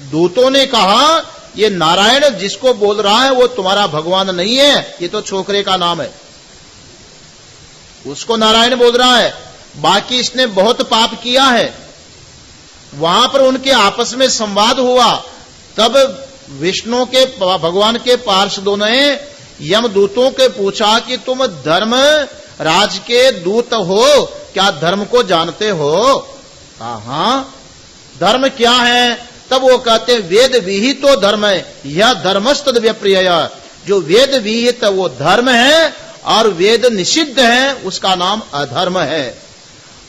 दूतों ने कहा ये नारायण जिसको बोल रहा है वो तुम्हारा भगवान नहीं है, ये तो छोकरे का नाम है, उसको नारायण बोल रहा है, बाकी इसने बहुत पाप किया है। वहां पर उनके आपस में संवाद हुआ। तब विष्णु के भगवान के पार्षदों ने यमदूतों के पूछा कि तुम धर्म राज के दूत हो, क्या धर्म को जानते हो? हाँ, धर्म क्या है? तब वो कहते वेद विहित तो धर्म है, यह धर्मस्तद व्यप्रिय। जो वेद विहित वो धर्म है और वेद निषिद्ध है उसका नाम अधर्म है।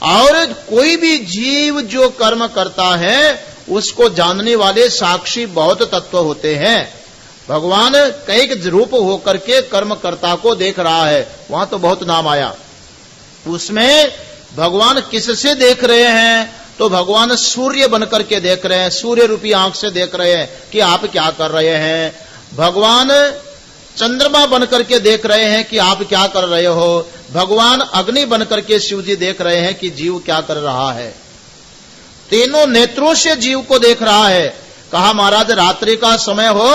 और कोई भी जीव जो कर्म करता है उसको जानने वाले साक्षी बहुत तत्व होते हैं। भगवान कई रूप होकर के कर्मकर्ता को देख रहा है, वहां तो बहुत नाम आया। उसमें भगवान किससे देख रहे हैं? तो भगवान सूर्य बनकर के देख रहे हैं, सूर्य रूपी आंख से देख रहे हैं कि आप क्या कर रहे हैं। भगवान चंद्रमा बनकर के देख रहे हैं कि आप क्या कर रहे हो। भगवान अग्नि बनकर के शिव जी देख रहे हैं कि जीव क्या कर रहा है। तीनों नेत्रों से जीव को देख रहा है। कहा महाराज रात्रि का समय हो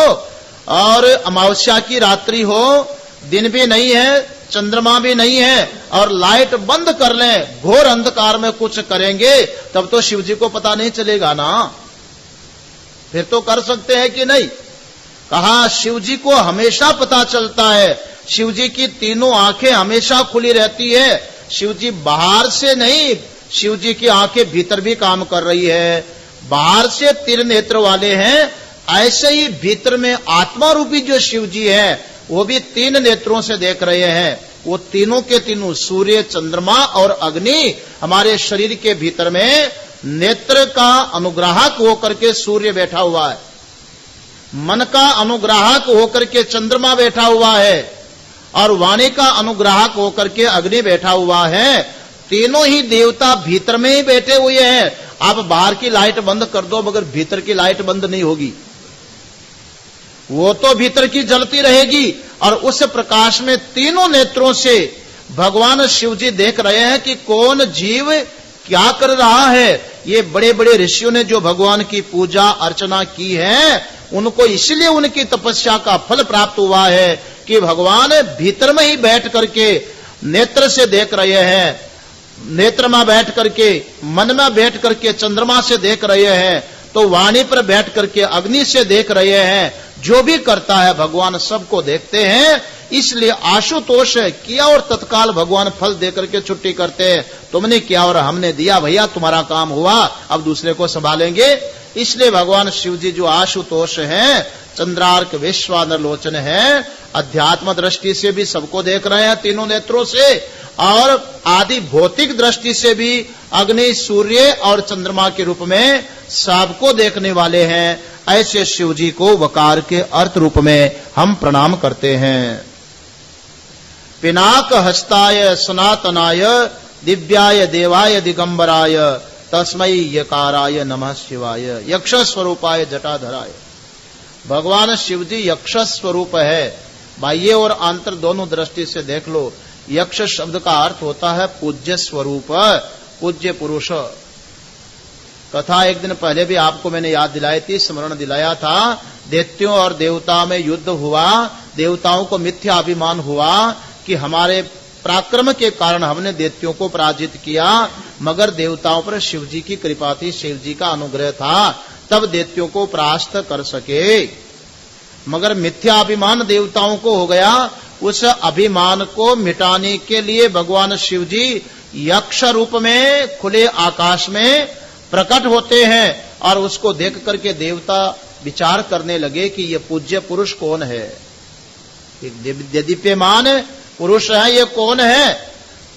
और अमावस्या की रात्रि हो, दिन भी नहीं है, चंद्रमा भी नहीं है, और लाइट बंद कर लें, घोर अंधकार में कुछ करेंगे तब तो शिव जी को पता नहीं चलेगा ना, फिर तो कर सकते हैं कि नहीं? कहा शिव जी को हमेशा पता चलता है, शिव जी की तीनों आंखें हमेशा खुली रहती है। शिव जी बाहर से नहीं, शिव जी की आंखें भीतर भी काम कर रही है। बाहर से तीन नेत्र वाले हैं, ऐसे ही भीतर में आत्मा रूपी जो शिव जी है वो भी तीन नेत्रों से देख रहे हैं। वो तीनों के तीनों सूर्य, चंद्रमा और अग्नि हमारे शरीर के भीतर में नेत्र का अनुग्राहक होकर के सूर्य बैठा हुआ है। मन का अनुग्राहक होकर के चंद्रमा बैठा हुआ है और वाणी का अनुग्राहक होकर के अग्नि बैठा हुआ है। तीनों ही देवता भीतर में ही बैठे हुए हैं। आप बाहर की लाइट बंद कर दो मगर भीतर की लाइट बंद नहीं होगी, वो तो भीतर की जलती रहेगी। और उस प्रकाश में तीनों नेत्रों से भगवान शिव जी देख रहे हैं कि कौन जीव क्या कर रहा है। ये बड़े बड़े ऋषियों ने जो भगवान की पूजा अर्चना की है, उनको इसलिए उनकी तपस्या का फल प्राप्त हुआ है कि भगवान भीतर में ही बैठ करके नेत्र से देख रहे हैं, नेत्र में बैठ करके, मन में बैठ करके चंद्रमा से देख रहे हैं, तो वाणी पर बैठ करके अग्नि से देख रहे हैं। जो भी करता है भगवान सबको देखते हैं। इसलिए आशुतोष किया और तत्काल भगवान फल देकर के छुट्टी करते हैं। तुमने किया और हमने दिया, भैया तुम्हारा काम हुआ, अब दूसरे को संभालेंगे। इसलिए भगवान शिव जी जो आशुतोष हैं, चंद्रार्क विश्वानर लोचन है, अध्यात्म दृष्टि से भी सबको देख रहे हैं तीनों नेत्रों से, और आदि भौतिक दृष्टि से भी अग्नि, सूर्य और चंद्रमा के रूप में सबको देखने वाले हैं। ऐसे शिव जी को वकार के अर्थ रूप में हम प्रणाम करते हैं। पिनाक हस्ताय सनातनाय दिव्याय देवाय दिगंबराय तस्मै यकाराय नमः शिवाय यक्ष स्वरूपाय जटाधराय। भगवान शिव जी यक्ष स्वरूप है। बाह्य और आंतर दोनों दृष्टि से देख लो। यक्ष शब्द का अर्थ होता है पूज्य स्वरूप, पूज्य पुरुष। कथा एक दिन पहले भी आपको मैंने याद दिलाई थी, स्मरण दिलाया था। दैत्यों और देवताओं में युद्ध हुआ, देवताओं को मिथ्या अभिमान हुआ कि हमारे पराक्रम के कारण हमने दैत्यों को पराजित किया, मगर देवताओं पर शिव जी की कृपा थी, शिव जी का अनुग्रह था, तब दैत्यों को परास्त कर सके। मगर मिथ्या अभिमान देवताओं को हो गया। उस अभिमान को मिटाने के लिए भगवान शिव जी यक्ष रूप में खुले आकाश में प्रकट होते हैं और उसको देख करके देवता विचार करने लगे कि ये पूज्य पुरुष कौन है, दीप्यमान पुरुष है, ये कौन है।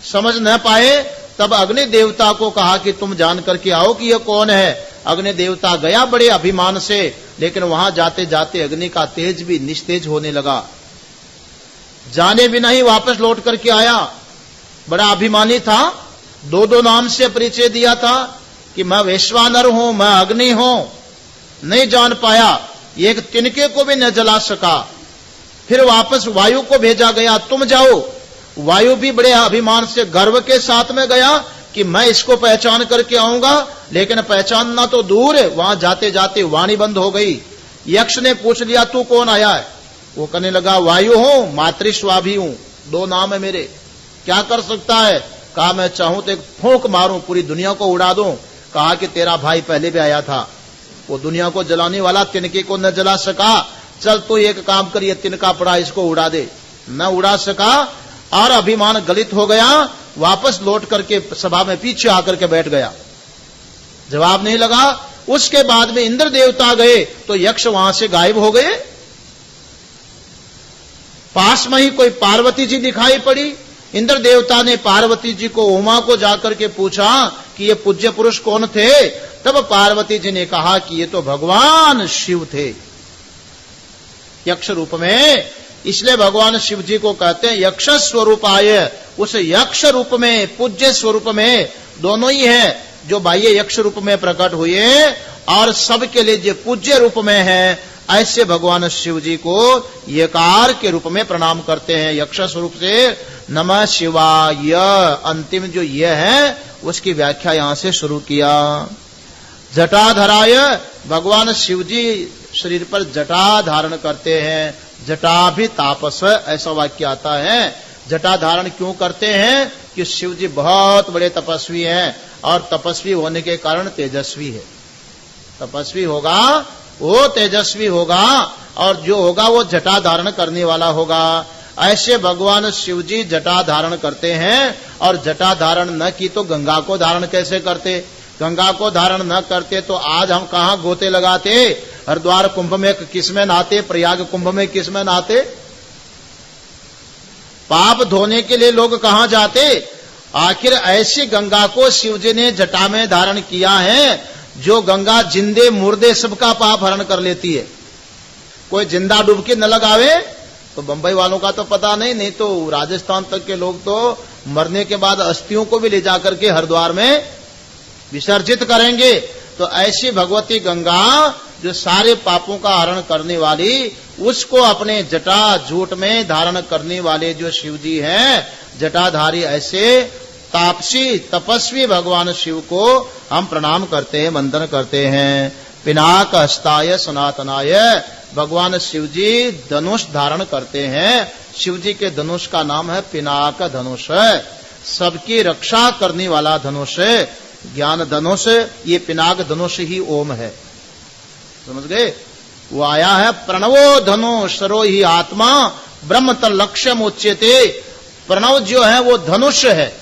समझ न पाए तब अग्नि देवता को कहा कि तुम जान करके आओ कि ये कौन है। अग्नि देवता गया बड़े अभिमान से, लेकिन वहां जाते जाते अग्नि का तेज भी निस्तेज होने लगा। जाने बिना ही वापस लौट करके आया। बड़ा अभिमानी था, दो दो नाम से परिचय दिया था कि मैं वैश्वानर हूं, मैं अग्नि हूं। नहीं जान पाया, एक तिनके को भी न जला सका। फिर वापस वायु को भेजा गया, तुम जाओ। वायु भी बड़े अभिमान से गर्व के साथ में गया कि मैं इसको पहचान करके आऊंगा, लेकिन पहचानना तो दूर है, वहां जाते जाते वाणी बंद हो गई। यक्ष ने पूछ लिया तू कौन आया है? वो कहने लगा वायु हूं, मातृस्वाभी हूं, दो नाम है मेरे। क्या कर सकता है? कहा मैं चाहूं तो एक फूंक मारूं, पूरी दुनिया को उड़ा दूं। कहा कि तेरा भाई पहले भी आया था, वो दुनिया को जलाने वाला, तिनके को न जला सका। चल तो एक काम करिए, तिनका पड़ा इसको उड़ा दे। न उड़ा सका और अभिमान गलित हो गया। वापस लौट करके सभा में पीछे आकर के बैठ गया, जवाब नहीं लगा। उसके बाद में इंद्र देवता गए तो यक्ष वहां से गायब हो गए। पास में ही कोई पार्वती जी दिखाई पड़ी। इंद्र देवता ने पार्वती जी को, उमा को जाकर के पूछा कि ये पूज्य पुरुष कौन थे। तब पार्वती जी ने कहा कि ये तो भगवान शिव थे यक्ष रूप में। इसलिए भगवान शिव जी को कहते हैं यक्ष स्वरूपाय। उस यक्ष रूप में, पूज्य स्वरूप में, दोनों ही है, जो बाह्य यक्ष रूप में प्रकट हुए और सबके लिए जो पूज्य रूप में है, ऐसे भगवान शिव जी को यकार के रूप में प्रणाम करते हैं। यक्ष स्वरूप से नमः शिवाय, अंतिम जो ये है उसकी व्याख्या यहां से शुरू किया। जटाधराय, भगवान शिव जी शरीर पर जटा धारण करते हैं। जटा भी तापस, ऐसा वाक्य आता है। जटा धारण क्यों करते हैं? कि शिव जी बहुत बड़े तपस्वी हैं और तपस्वी होने के कारण तेजस्वी है। तपस्वी होगा वो तेजस्वी होगा, और जो होगा वो जटा धारण करने वाला होगा। ऐसे भगवान शिव जी जटा धारण करते हैं। और जटा धारण न की तो गंगा को धारण कैसे करते? गंगा को धारण न करते तो आज हम कहां गोते लगाते? हरिद्वार कुंभ में किस में नहाते? प्रयाग कुंभ में किस में नहाते? पाप धोने के लिए लोग कहां जाते? आखिर ऐसी गंगा को शिव जी ने जटा में धारण किया है, जो गंगा जिंदे मुर्दे सबका पाप हरण कर लेती है। कोई जिंदा डुबकी न लगावे तो बंबई वालों का तो पता नहीं तो राजस्थान तक के लोग तो मरने के बाद अस्थियों को भी ले जाकर के हरिद्वार में विसर्जित करेंगे। तो ऐसी भगवती गंगा जो सारे पापों का हरण करने वाली, उसको अपने जटा जूट में धारण करने वाले जो शिव जी हैं, जटाधारी ऐसे तापसी तपस्वी भगवान शिव को हम प्रणाम करते हैं, वंदन करते हैं। पिनाक हस्ताय सनातनाय, भगवान शिव जी धनुष धारण करते हैं। शिव जी के धनुष का नाम है पिनाक धनुष, सबकी रक्षा करने वाला धनुष, ज्ञान धनुष। ये पिनाक धनुष ही ओम है, समझ गए। वो आया है प्रणवो धनु सरो ही आत्मा ब्रह्म तलक्ष्यम उच्यते। प्रणव जो है वो धनुष है।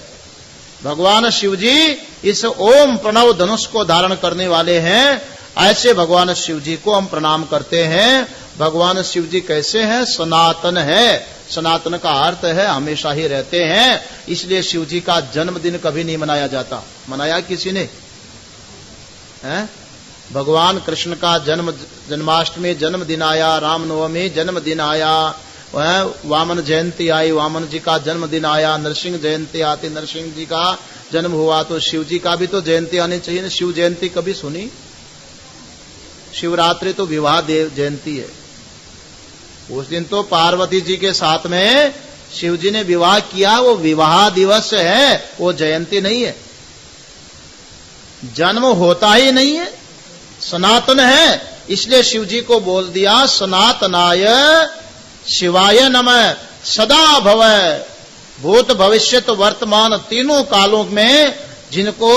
भगवान शिव जी इस ओम प्रणव धनुष को धारण करने वाले हैं। ऐसे भगवान शिव जी को हम प्रणाम करते हैं। भगवान शिव जी कैसे हैं? सनातन है। सनातन का अर्थ है हमेशा ही रहते हैं। इसलिए शिव जी का जन्मदिन कभी नहीं मनाया जाता। मनाया किसी ने? है? भगवान कृष्ण का जन्माष्टमी जन्मदिन आया, रामनवमी जन्मदिन आया, वामन जयंती आई, वामन जी का जन्मदिन आया, नरसिंह जयंती आती, नरसिंह जी का जन्म हुआ, तो शिव जी का भी तो जयंती आनी चाहिए ना। शिव जयंती कभी सुनी? शिवरात्रि तो विवाह जयंती है। उस दिन तो पार्वती जी के साथ में शिव जी ने विवाह किया, वो विवाह दिवस है, वो जयंती नहीं है। जन्म होता ही नहीं है, सनातन है। इसलिए शिव जी को बोल दिया सनातनाय शिवाय नमः सदा भवः। भूत भविष्यत वर्तमान तीनों कालों में जिनको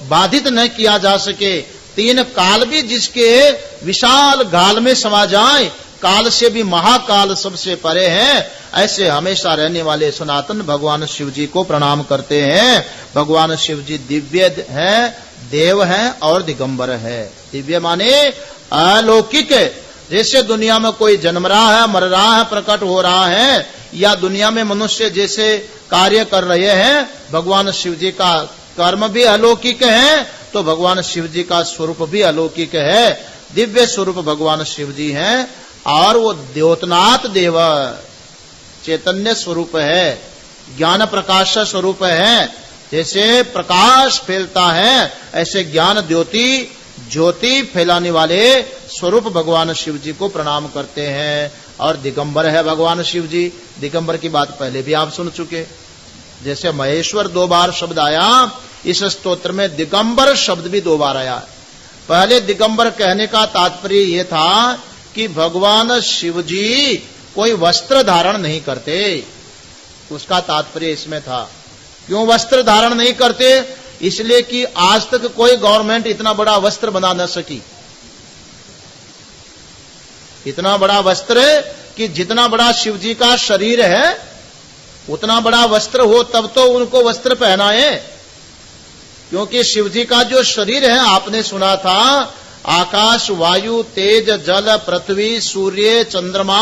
बाधित न किया जा सके, तीन काल भी जिसके विशाल गाल में समा जाए, काल से भी महाकाल सबसे परे हैं, ऐसे हमेशा रहने वाले सनातन भगवान शिव जी को प्रणाम करते हैं। भगवान शिव जी दिव्य हैं, देव हैं और दिगंबर है। दिव्य माने अलौकिक। जैसे दुनिया में कोई जन्म रहा है, मर रहा है, प्रकट हो रहा है, या दुनिया में मनुष्य जैसे कार्य कर रहे हैं, भगवान शिव जी का कर्म भी अलौकिक है, तो भगवान शिव जी का स्वरूप भी अलौकिक है। दिव्य स्वरूप भगवान शिव जी हैं। और वो द्योतनाथ देव चैतन्य स्वरूप है, ज्ञान प्रकाश स्वरूप है। जैसे प्रकाश फैलता है, ऐसे ज्ञान ज्योति फैलाने वाले स्वरूप भगवान शिव जी को प्रणाम करते हैं। और दिगंबर है भगवान शिव जी। दिगंबर की बात पहले भी आप सुन चुके। जैसे महेश्वर 2 बार शब्द आया, इस स्तोत्र में दिगंबर शब्द भी 2 बार आया। पहले दिगंबर कहने का तात्पर्य यह था कि भगवान शिव जी कोई वस्त्र धारण नहीं करते, उसका तात्पर्य इसमें था। क्यों वस्त्र धारण नहीं करते? इसलिए कि आज तक कोई गवर्नमेंट इतना बड़ा वस्त्र बना न सकी। इतना बड़ा वस्त्र कि जितना बड़ा शिव जी का शरीर है उतना बड़ा वस्त्र हो तब तो उनको वस्त्र पहनाए। क्योंकि शिव जी का जो शरीर है, आपने सुना था, आकाश, वायु, तेज, जल, पृथ्वी, सूर्य, चंद्रमा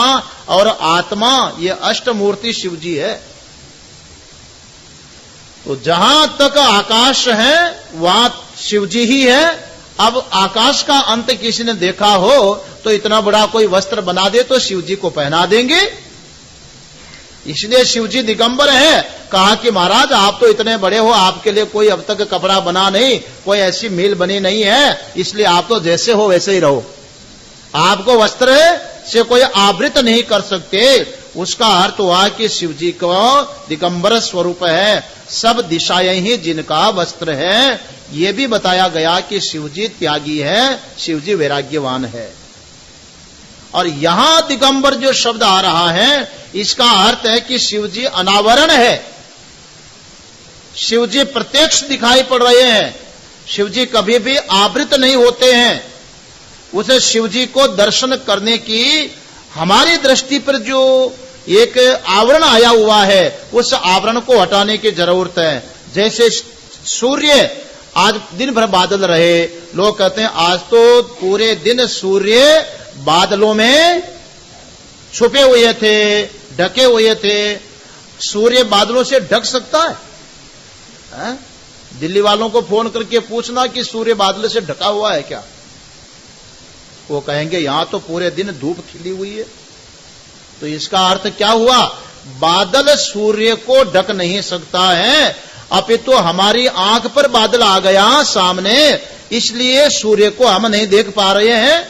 और आत्मा, ये अष्टमूर्ति शिव जी है। तो जहां तक आकाश है वहां शिव जी ही है। अब आकाश का अंत किसी ने देखा हो तो इतना बड़ा कोई वस्त्र बना दे तो शिव जी को पहना देंगे। इसलिए शिव जी दिगंबर है। कहा कि महाराज आप तो इतने बड़े हो, आपके लिए कोई अब तक कपड़ा बना नहीं, कोई ऐसी मील बनी नहीं है, इसलिए आप तो जैसे हो वैसे ही रहो। आपको वस्त्र से कोई आवृत नहीं कर सकते। उसका अर्थ हुआ कि शिव जी को दिगंबर स्वरूप है, सब दिशाएं ही जिनका वस्त्र है। ये भी बताया गया कि शिव जी त्यागी है, शिव जी वैराग्यवान है। और यहां दिगंबर जो शब्द आ रहा है, इसका अर्थ है कि शिव जी अनावरण है, शिव जी प्रत्यक्ष दिखाई पड़ रहे हैं, शिव जी कभी भी आवृत नहीं होते हैं। उस शिव जी को दर्शन करने की हमारी दृष्टि पर जो एक आवरण आया हुआ है, उस आवरण को हटाने की जरूरत है। जैसे सूर्य, आज दिन भर बादल रहे, लोग कहते हैं आज तो पूरे दिन सूर्य बादलों में छुपे हुए थे, ढके हुए थे। सूर्य बादलों से ढक सकता है? दिल्ली वालों को फोन करके पूछना कि सूर्य बादल से ढका हुआ है क्या? वो कहेंगे यहां तो पूरे दिन धूप खिली हुई है। तो इसका अर्थ क्या हुआ? बादल सूर्य को ढक नहीं सकता है, अपितु हमारी आंख पर बादल आ गया सामने, इसलिए सूर्य को हम नहीं देख पा रहे हैं।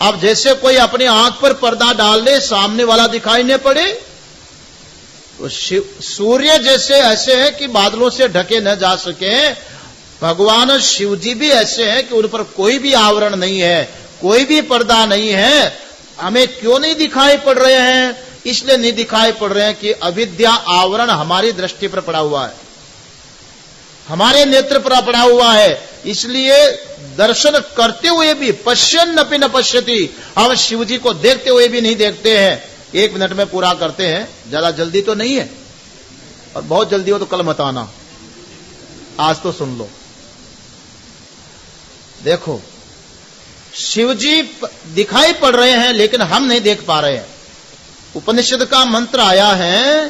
अब जैसे कोई अपनी आंख पर पर्दा डाल ले, सामने वाला दिखाई नहीं पड़े, तो सूर्य जैसे ऐसे है कि बादलों से ढके न जा सके, भगवान शिव जी भी ऐसे हैं कि उन पर कोई भी आवरण नहीं है, कोई भी पर्दा नहीं है। हमें क्यों नहीं दिखाई पड़ रहे हैं? इसलिए नहीं दिखाई पड़ रहे हैं कि अविद्या आवरण हमारी दृष्टि पर पड़ा हुआ है, हमारे नेत्र पर पड़ा हुआ है। इसलिए दर्शन करते हुए भी पश्यन् अपि न पश्यति, हम शिव जी को देखते हुए भी नहीं देखते हैं। 1 मिनट में पूरा करते हैं, ज्यादा जल्दी तो नहीं है, और बहुत जल्दी हो तो कल मत आना, आज तो सुन लो। देखो, शिव जी दिखाई पड़ रहे हैं लेकिन हम नहीं देख पा रहे हैं। उपनिषद का मंत्र आया है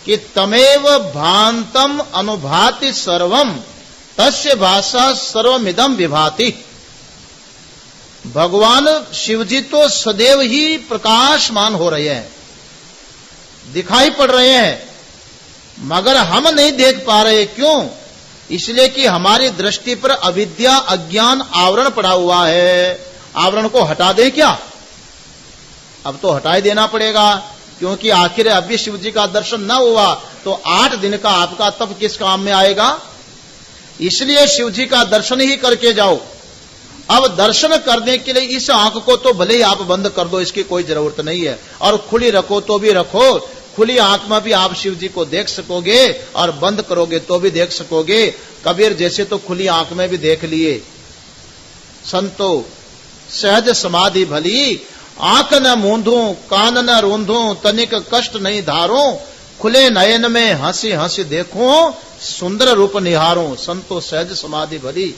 कि तमेव भांतम अनुभाति सर्वम तस्य भाषा सर्वमिदं विभाति। भगवान शिव जी तो सदैव ही प्रकाशमान हो रहे हैं, दिखाई पड़ रहे हैं, मगर हम नहीं देख पा रहे। क्यों? इसलिए कि हमारी दृष्टि पर अविद्या अज्ञान आवरण पड़ा हुआ है। आवरण को हटा दें क्या? अब तो हटाई देना पड़ेगा, क्योंकि आखिर अभी शिव जी का दर्शन न हुआ तो 8 दिन का आपका तप किस काम में आएगा? इसलिए शिव जी का दर्शन ही करके जाओ। अब दर्शन करने के लिए इस आंख को तो भले ही आप बंद कर दो, इसकी कोई जरूरत नहीं है, और खुली रखो तो भी रखो। खुली आंख में भी आप शिव जी को देख सकोगे और बंद करोगे तो भी देख सकोगे। कबीर जैसे तो खुली आंख में भी देख लिए। संतो सहज समाधि भली, आंख न मूंधूं कान न रूंधूं तनिक कष्ट नहीं धारूं, खुले नयन में हंसी हंसी देखूं सुंदर रूप निहारूं। संतो सहज समाधि भली,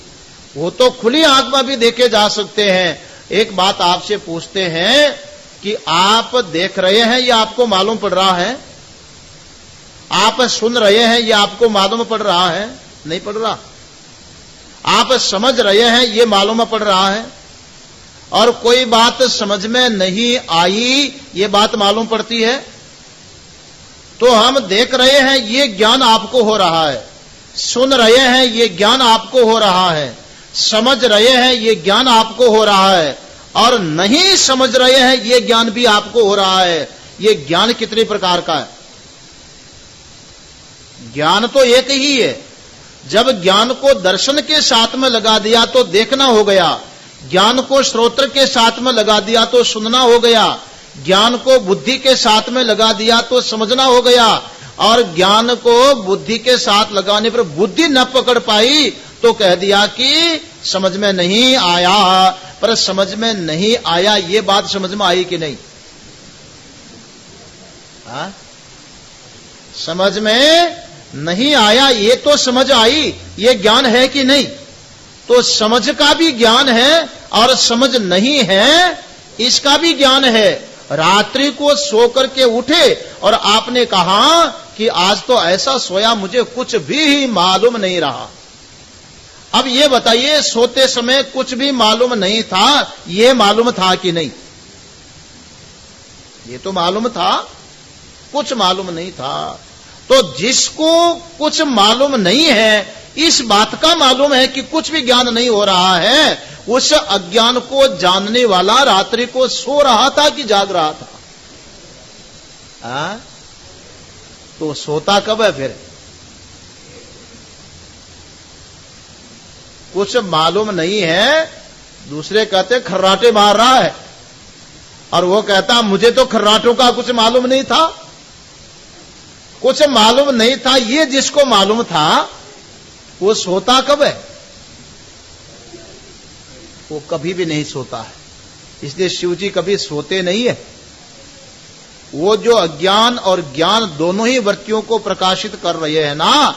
वो तो खुली आंख में भी देखे जा सकते हैं। एक बात आपसे पूछते हैं कि आप देख रहे हैं या आपको मालूम पड़ रहा है? आप सुन रहे हैं या आपको मालूम पड़ रहा है? नहीं पड़ रहा। आप समझ रहे हैं ये मालूम पड़ रहा है, और कोई बात समझ में नहीं आई ये बात मालूम पड़ती है। तो हम देख रहे हैं ये ज्ञान आपको हो रहा है, सुन रहे हैं ये ज्ञान आपको हो रहा है, समझ रहे हैं ये ज्ञान आपको हो रहा है, और नहीं समझ रहे हैं ये ज्ञान भी आपको हो रहा है। ये ज्ञान कितने प्रकार का है? ज्ञान तो एक ही है। जब ज्ञान को दर्शन के साथ में लगा दिया तो देखना हो गया, ज्ञान को श्रोत्र के साथ में लगा दिया तो सुनना हो गया, ज्ञान को बुद्धि के साथ में लगा दिया तो समझना हो गया, और ज्ञान को बुद्धि के साथ लगाने पर बुद्धि न पकड़ पाई तो कह दिया कि समझ में नहीं आया। पर समझ में नहीं आया ये बात समझ में आई कि नहीं? समझ में नहीं आया ये तो समझ आई, ये ज्ञान है कि नहीं? तो समझ का भी ज्ञान है और समझ नहीं है इसका भी ज्ञान है। रात्रि को सो करके उठे और आपने कहा कि आज तो ऐसा सोया मुझे कुछ भी मालूम नहीं रहा। अब ये बताइए, सोते समय कुछ भी मालूम नहीं था, ये मालूम था कि नहीं? ये तो मालूम था, कुछ मालूम नहीं था। तो जिसको कुछ मालूम नहीं है इस बात का मालूम है कि कुछ भी ज्ञान नहीं हो रहा है, उस अज्ञान को जानने वाला रात्रि को सो रहा था कि जाग रहा था? तो सोता कब है फिर? कुछ मालूम नहीं है, दूसरे कहते खर्राटे मार रहा है, और वो कहता मुझे तो खर्राटों का कुछ मालूम नहीं था। कुछ मालूम नहीं था, ये जिसको मालूम था वो सोता कब है? वो कभी भी नहीं सोता है। इसलिए शिव जी कभी सोते नहीं है। वो जो अज्ञान और ज्ञान दोनों ही वृत्तियों को प्रकाशित कर रहे हैं ना,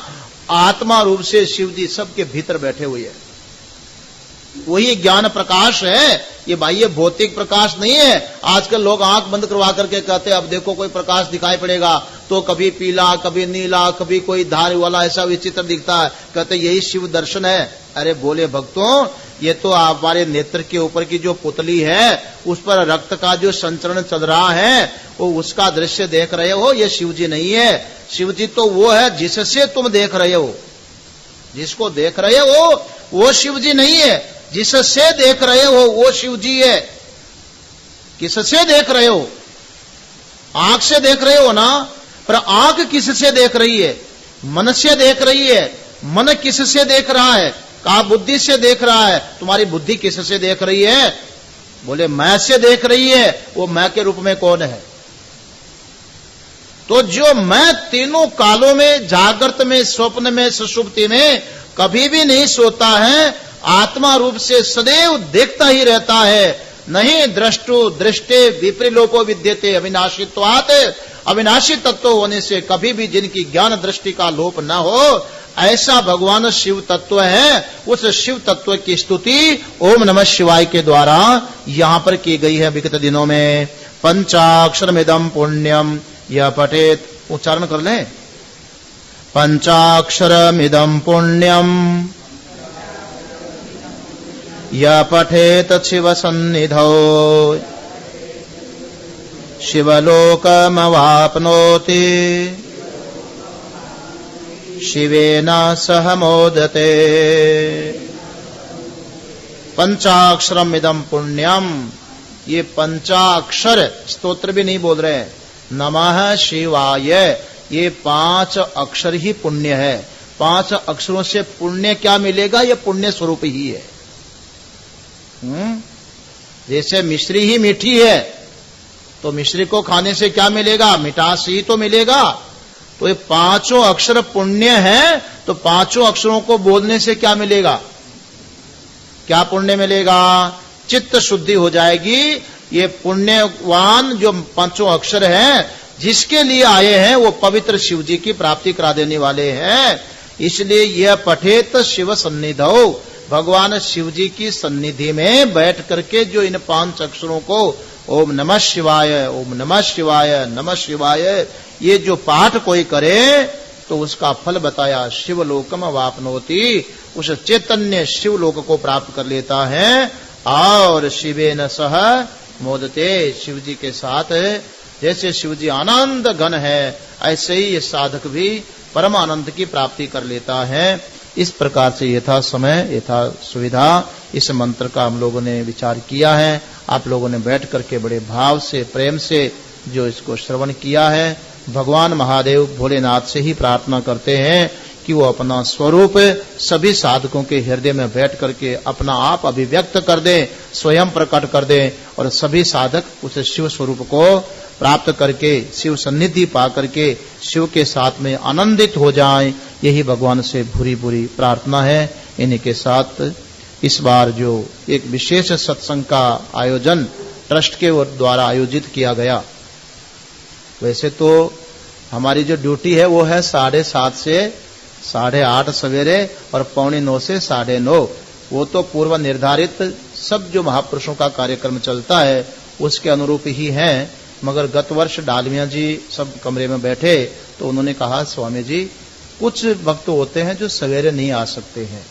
आत्मा रूप से शिव जी सबके भीतर बैठे हुए हैं। वही ज्ञान प्रकाश है, ये बाह्य भौतिक प्रकाश नहीं है। आजकल लोग आंख बंद करवा करके कहते हैं अब देखो कोई प्रकाश दिखाई पड़ेगा, तो कभी पीला कभी नीला कभी कोई धार वाला ऐसा विचित्र दिखता है, कहते यही शिव दर्शन है। अरे बोले भक्तों, ये तो हमारे नेत्र के ऊपर की जो पुतली है उस पर रक्त का जो संचरण चल रहा है वो उसका दृश्य देख रहे हो, ये शिव जी नहीं है। शिव जी तो वो है जिससे तुम देख रहे हो, जिसको देख रहे हो वो शिव जी नहीं है, जिससे देख रहे हो वो शिव जी है। किससे देख रहे हो? आंख से देख रहे हो ना, पर आंख किससे देख रही है? मन से देख रही है। मन किससे देख रहा है? कहा बुद्धि से देख रहा है। तुम्हारी बुद्धि किससे देख रही है? बोले मैं से देख रही है। वो मैं के रूप में कौन है? तो जो मैं तीनों कालों में, जागृत में, स्वप्न में, सुषुप्ति में कभी भी नहीं सोता है, आत्मा रूप से सदैव देखता ही रहता है। नहीं दृष्टु दृष्टे विपरीलोको विद्यते अविनाशित्वात्, अविनाशी तत्व होने से कभी भी जिनकी ज्ञान दृष्टि का लोप न हो, ऐसा भगवान शिव तत्व है। उस शिव तत्व की स्तुति ओम नमः शिवाय के द्वारा यहां पर की गई है विगत दिनों में। पंचाक्षरमिदं पुण्यम यह पठेत, उच्चारण कर लें। पंचाक्षरमिदं पुण्यम यह पठेत शिव सन्निधौ शिवलोकमवाप्नोति शिवेन सह मोदते। पंचाक्षरम इदम पुण्यम, ये पंचाक्षर स्तोत्र भी नहीं बोल रहे हैं। नमः शिवाय, ये 5 अक्षर ही पुण्य है। 5 अक्षरों से पुण्य क्या मिलेगा? ये पुण्य स्वरूप ही है। जैसे मिश्री ही मीठी है तो मिश्री को खाने से क्या मिलेगा? मिठास ही तो मिलेगा। तो ये 5 अक्षर पुण्य है, तो 5 अक्षरों को बोलने से क्या मिलेगा? क्या पुण्य मिलेगा? चित्त शुद्धि हो जाएगी। ये पुण्यवान जो 5 अक्षर हैं जिसके लिए आए हैं वो पवित्र शिव जी की प्राप्ति करा देने वाले हैं। इसलिए यह पठेत शिव सन्निधौ, भगवान शिव जी की सन्निधि में बैठ करके जो इन 5 अक्षरों को ओम नमः शिवाय, ओम नमः शिवाय, नमः शिवाय, ये जो पाठ कोई करे तो उसका फल बताया शिवलोकम वापनोति, उस चैतन्य शिवलोक को प्राप्त कर लेता है। और शिवेन सह मोदते, शिव जी के साथ जैसे शिव जी आनंद घन है ऐसे ही ये साधक भी परम आनंद की प्राप्ति कर लेता है। इस प्रकार से यथा समय यथा सुविधा इस मंत्र का हम लोगों ने विचार किया है। आप लोगों ने बैठ करके बड़े भाव से, प्रेम से जो इसको श्रवण किया है, भगवान महादेव भोलेनाथ से ही प्रार्थना करते हैं कि वो अपना स्वरूप सभी साधकों के हृदय में बैठ करके अपना आप अभिव्यक्त कर दें, स्वयं प्रकट कर दें और सभी साधक उस शिव स्वरूप को प्राप्त करके, शिव सन्निधि पा करके शिव के साथ में आनंदित हो जाएं। यही भगवान से भूरी भूरी प्रार्थना है। इन्हीं के साथ इस बार जो एक विशेष सत्संग का आयोजन ट्रस्ट के द्वारा आयोजित किया गया, वैसे तो हमारी जो ड्यूटी है वो है 7:30 से 8:30 सवेरे और 8:45 से 9:30। वो तो पूर्व निर्धारित सब जो महापुरुषों का कार्यक्रम चलता है उसके अनुरूप ही है। मगर गत वर्ष डालमिया जी सब कमरे में बैठे तो उन्होंने कहा स्वामी जी कुछ भक्त होते हैं जो सवेरे नहीं आ सकते हैं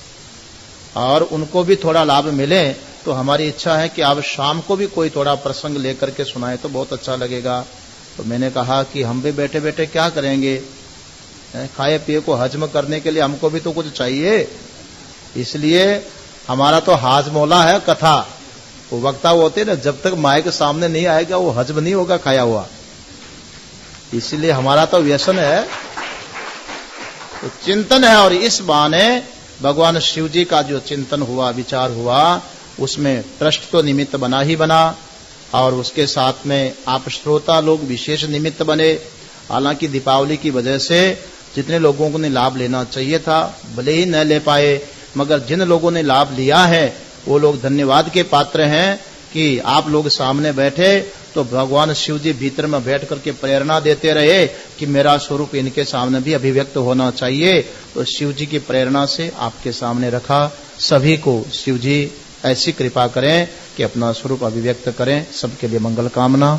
और उनको भी थोड़ा लाभ मिले, तो हमारी इच्छा है कि आप शाम को भी कोई थोड़ा प्रसंग लेकर के सुनाए तो बहुत अच्छा लगेगा। तो मैंने कहा कि हम भी बैठे बैठे क्या करेंगे, खाए पिए को हजम करने के लिए हमको भी तो कुछ चाहिए। इसलिए हमारा तो हाजमोला है कथा। वो वक्ता होते ना, जब तक माइक सामने नहीं आएगा वो हजम नहीं होगा खाया हुआ। इसलिए हमारा तो व्यसन है, तो चिंतन है। और इस बहाने भगवान शिव जी का जो चिंतन हुआ, विचार हुआ, उसमें ट्रस्ट तो निमित्त बना ही बना और उसके साथ में आप श्रोता लोग विशेष निमित्त बने। हालांकि दीपावली की वजह से जितने लोगों को ने लाभ लेना चाहिए था भले ही न ले पाए, मगर जिन लोगों ने लाभ लिया है वो लोग धन्यवाद के पात्र हैं कि आप लोग सामने बैठे तो भगवान शिव जी भीतर में बैठ करके प्रेरणा देते रहे कि मेरा स्वरूप इनके सामने भी अभिव्यक्त होना चाहिए। तो शिव जी की प्रेरणा से आपके सामने रखा। सभी को शिव जी ऐसी कृपा करें कि अपना स्वरूप अभिव्यक्त करें। सबके लिए मंगल कामना।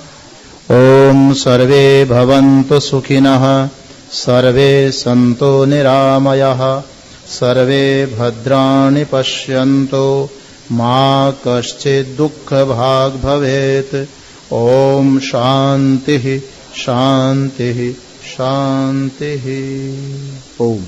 ओम सर्वे भवन्तु सुखिनः, सर्वे सन्तो निरामयाः, सर्वे भद्राणि पश्यन्तु, मा कश्चित् दुःख भाग भवेत्। ओम शांति शांति शांति। ओम।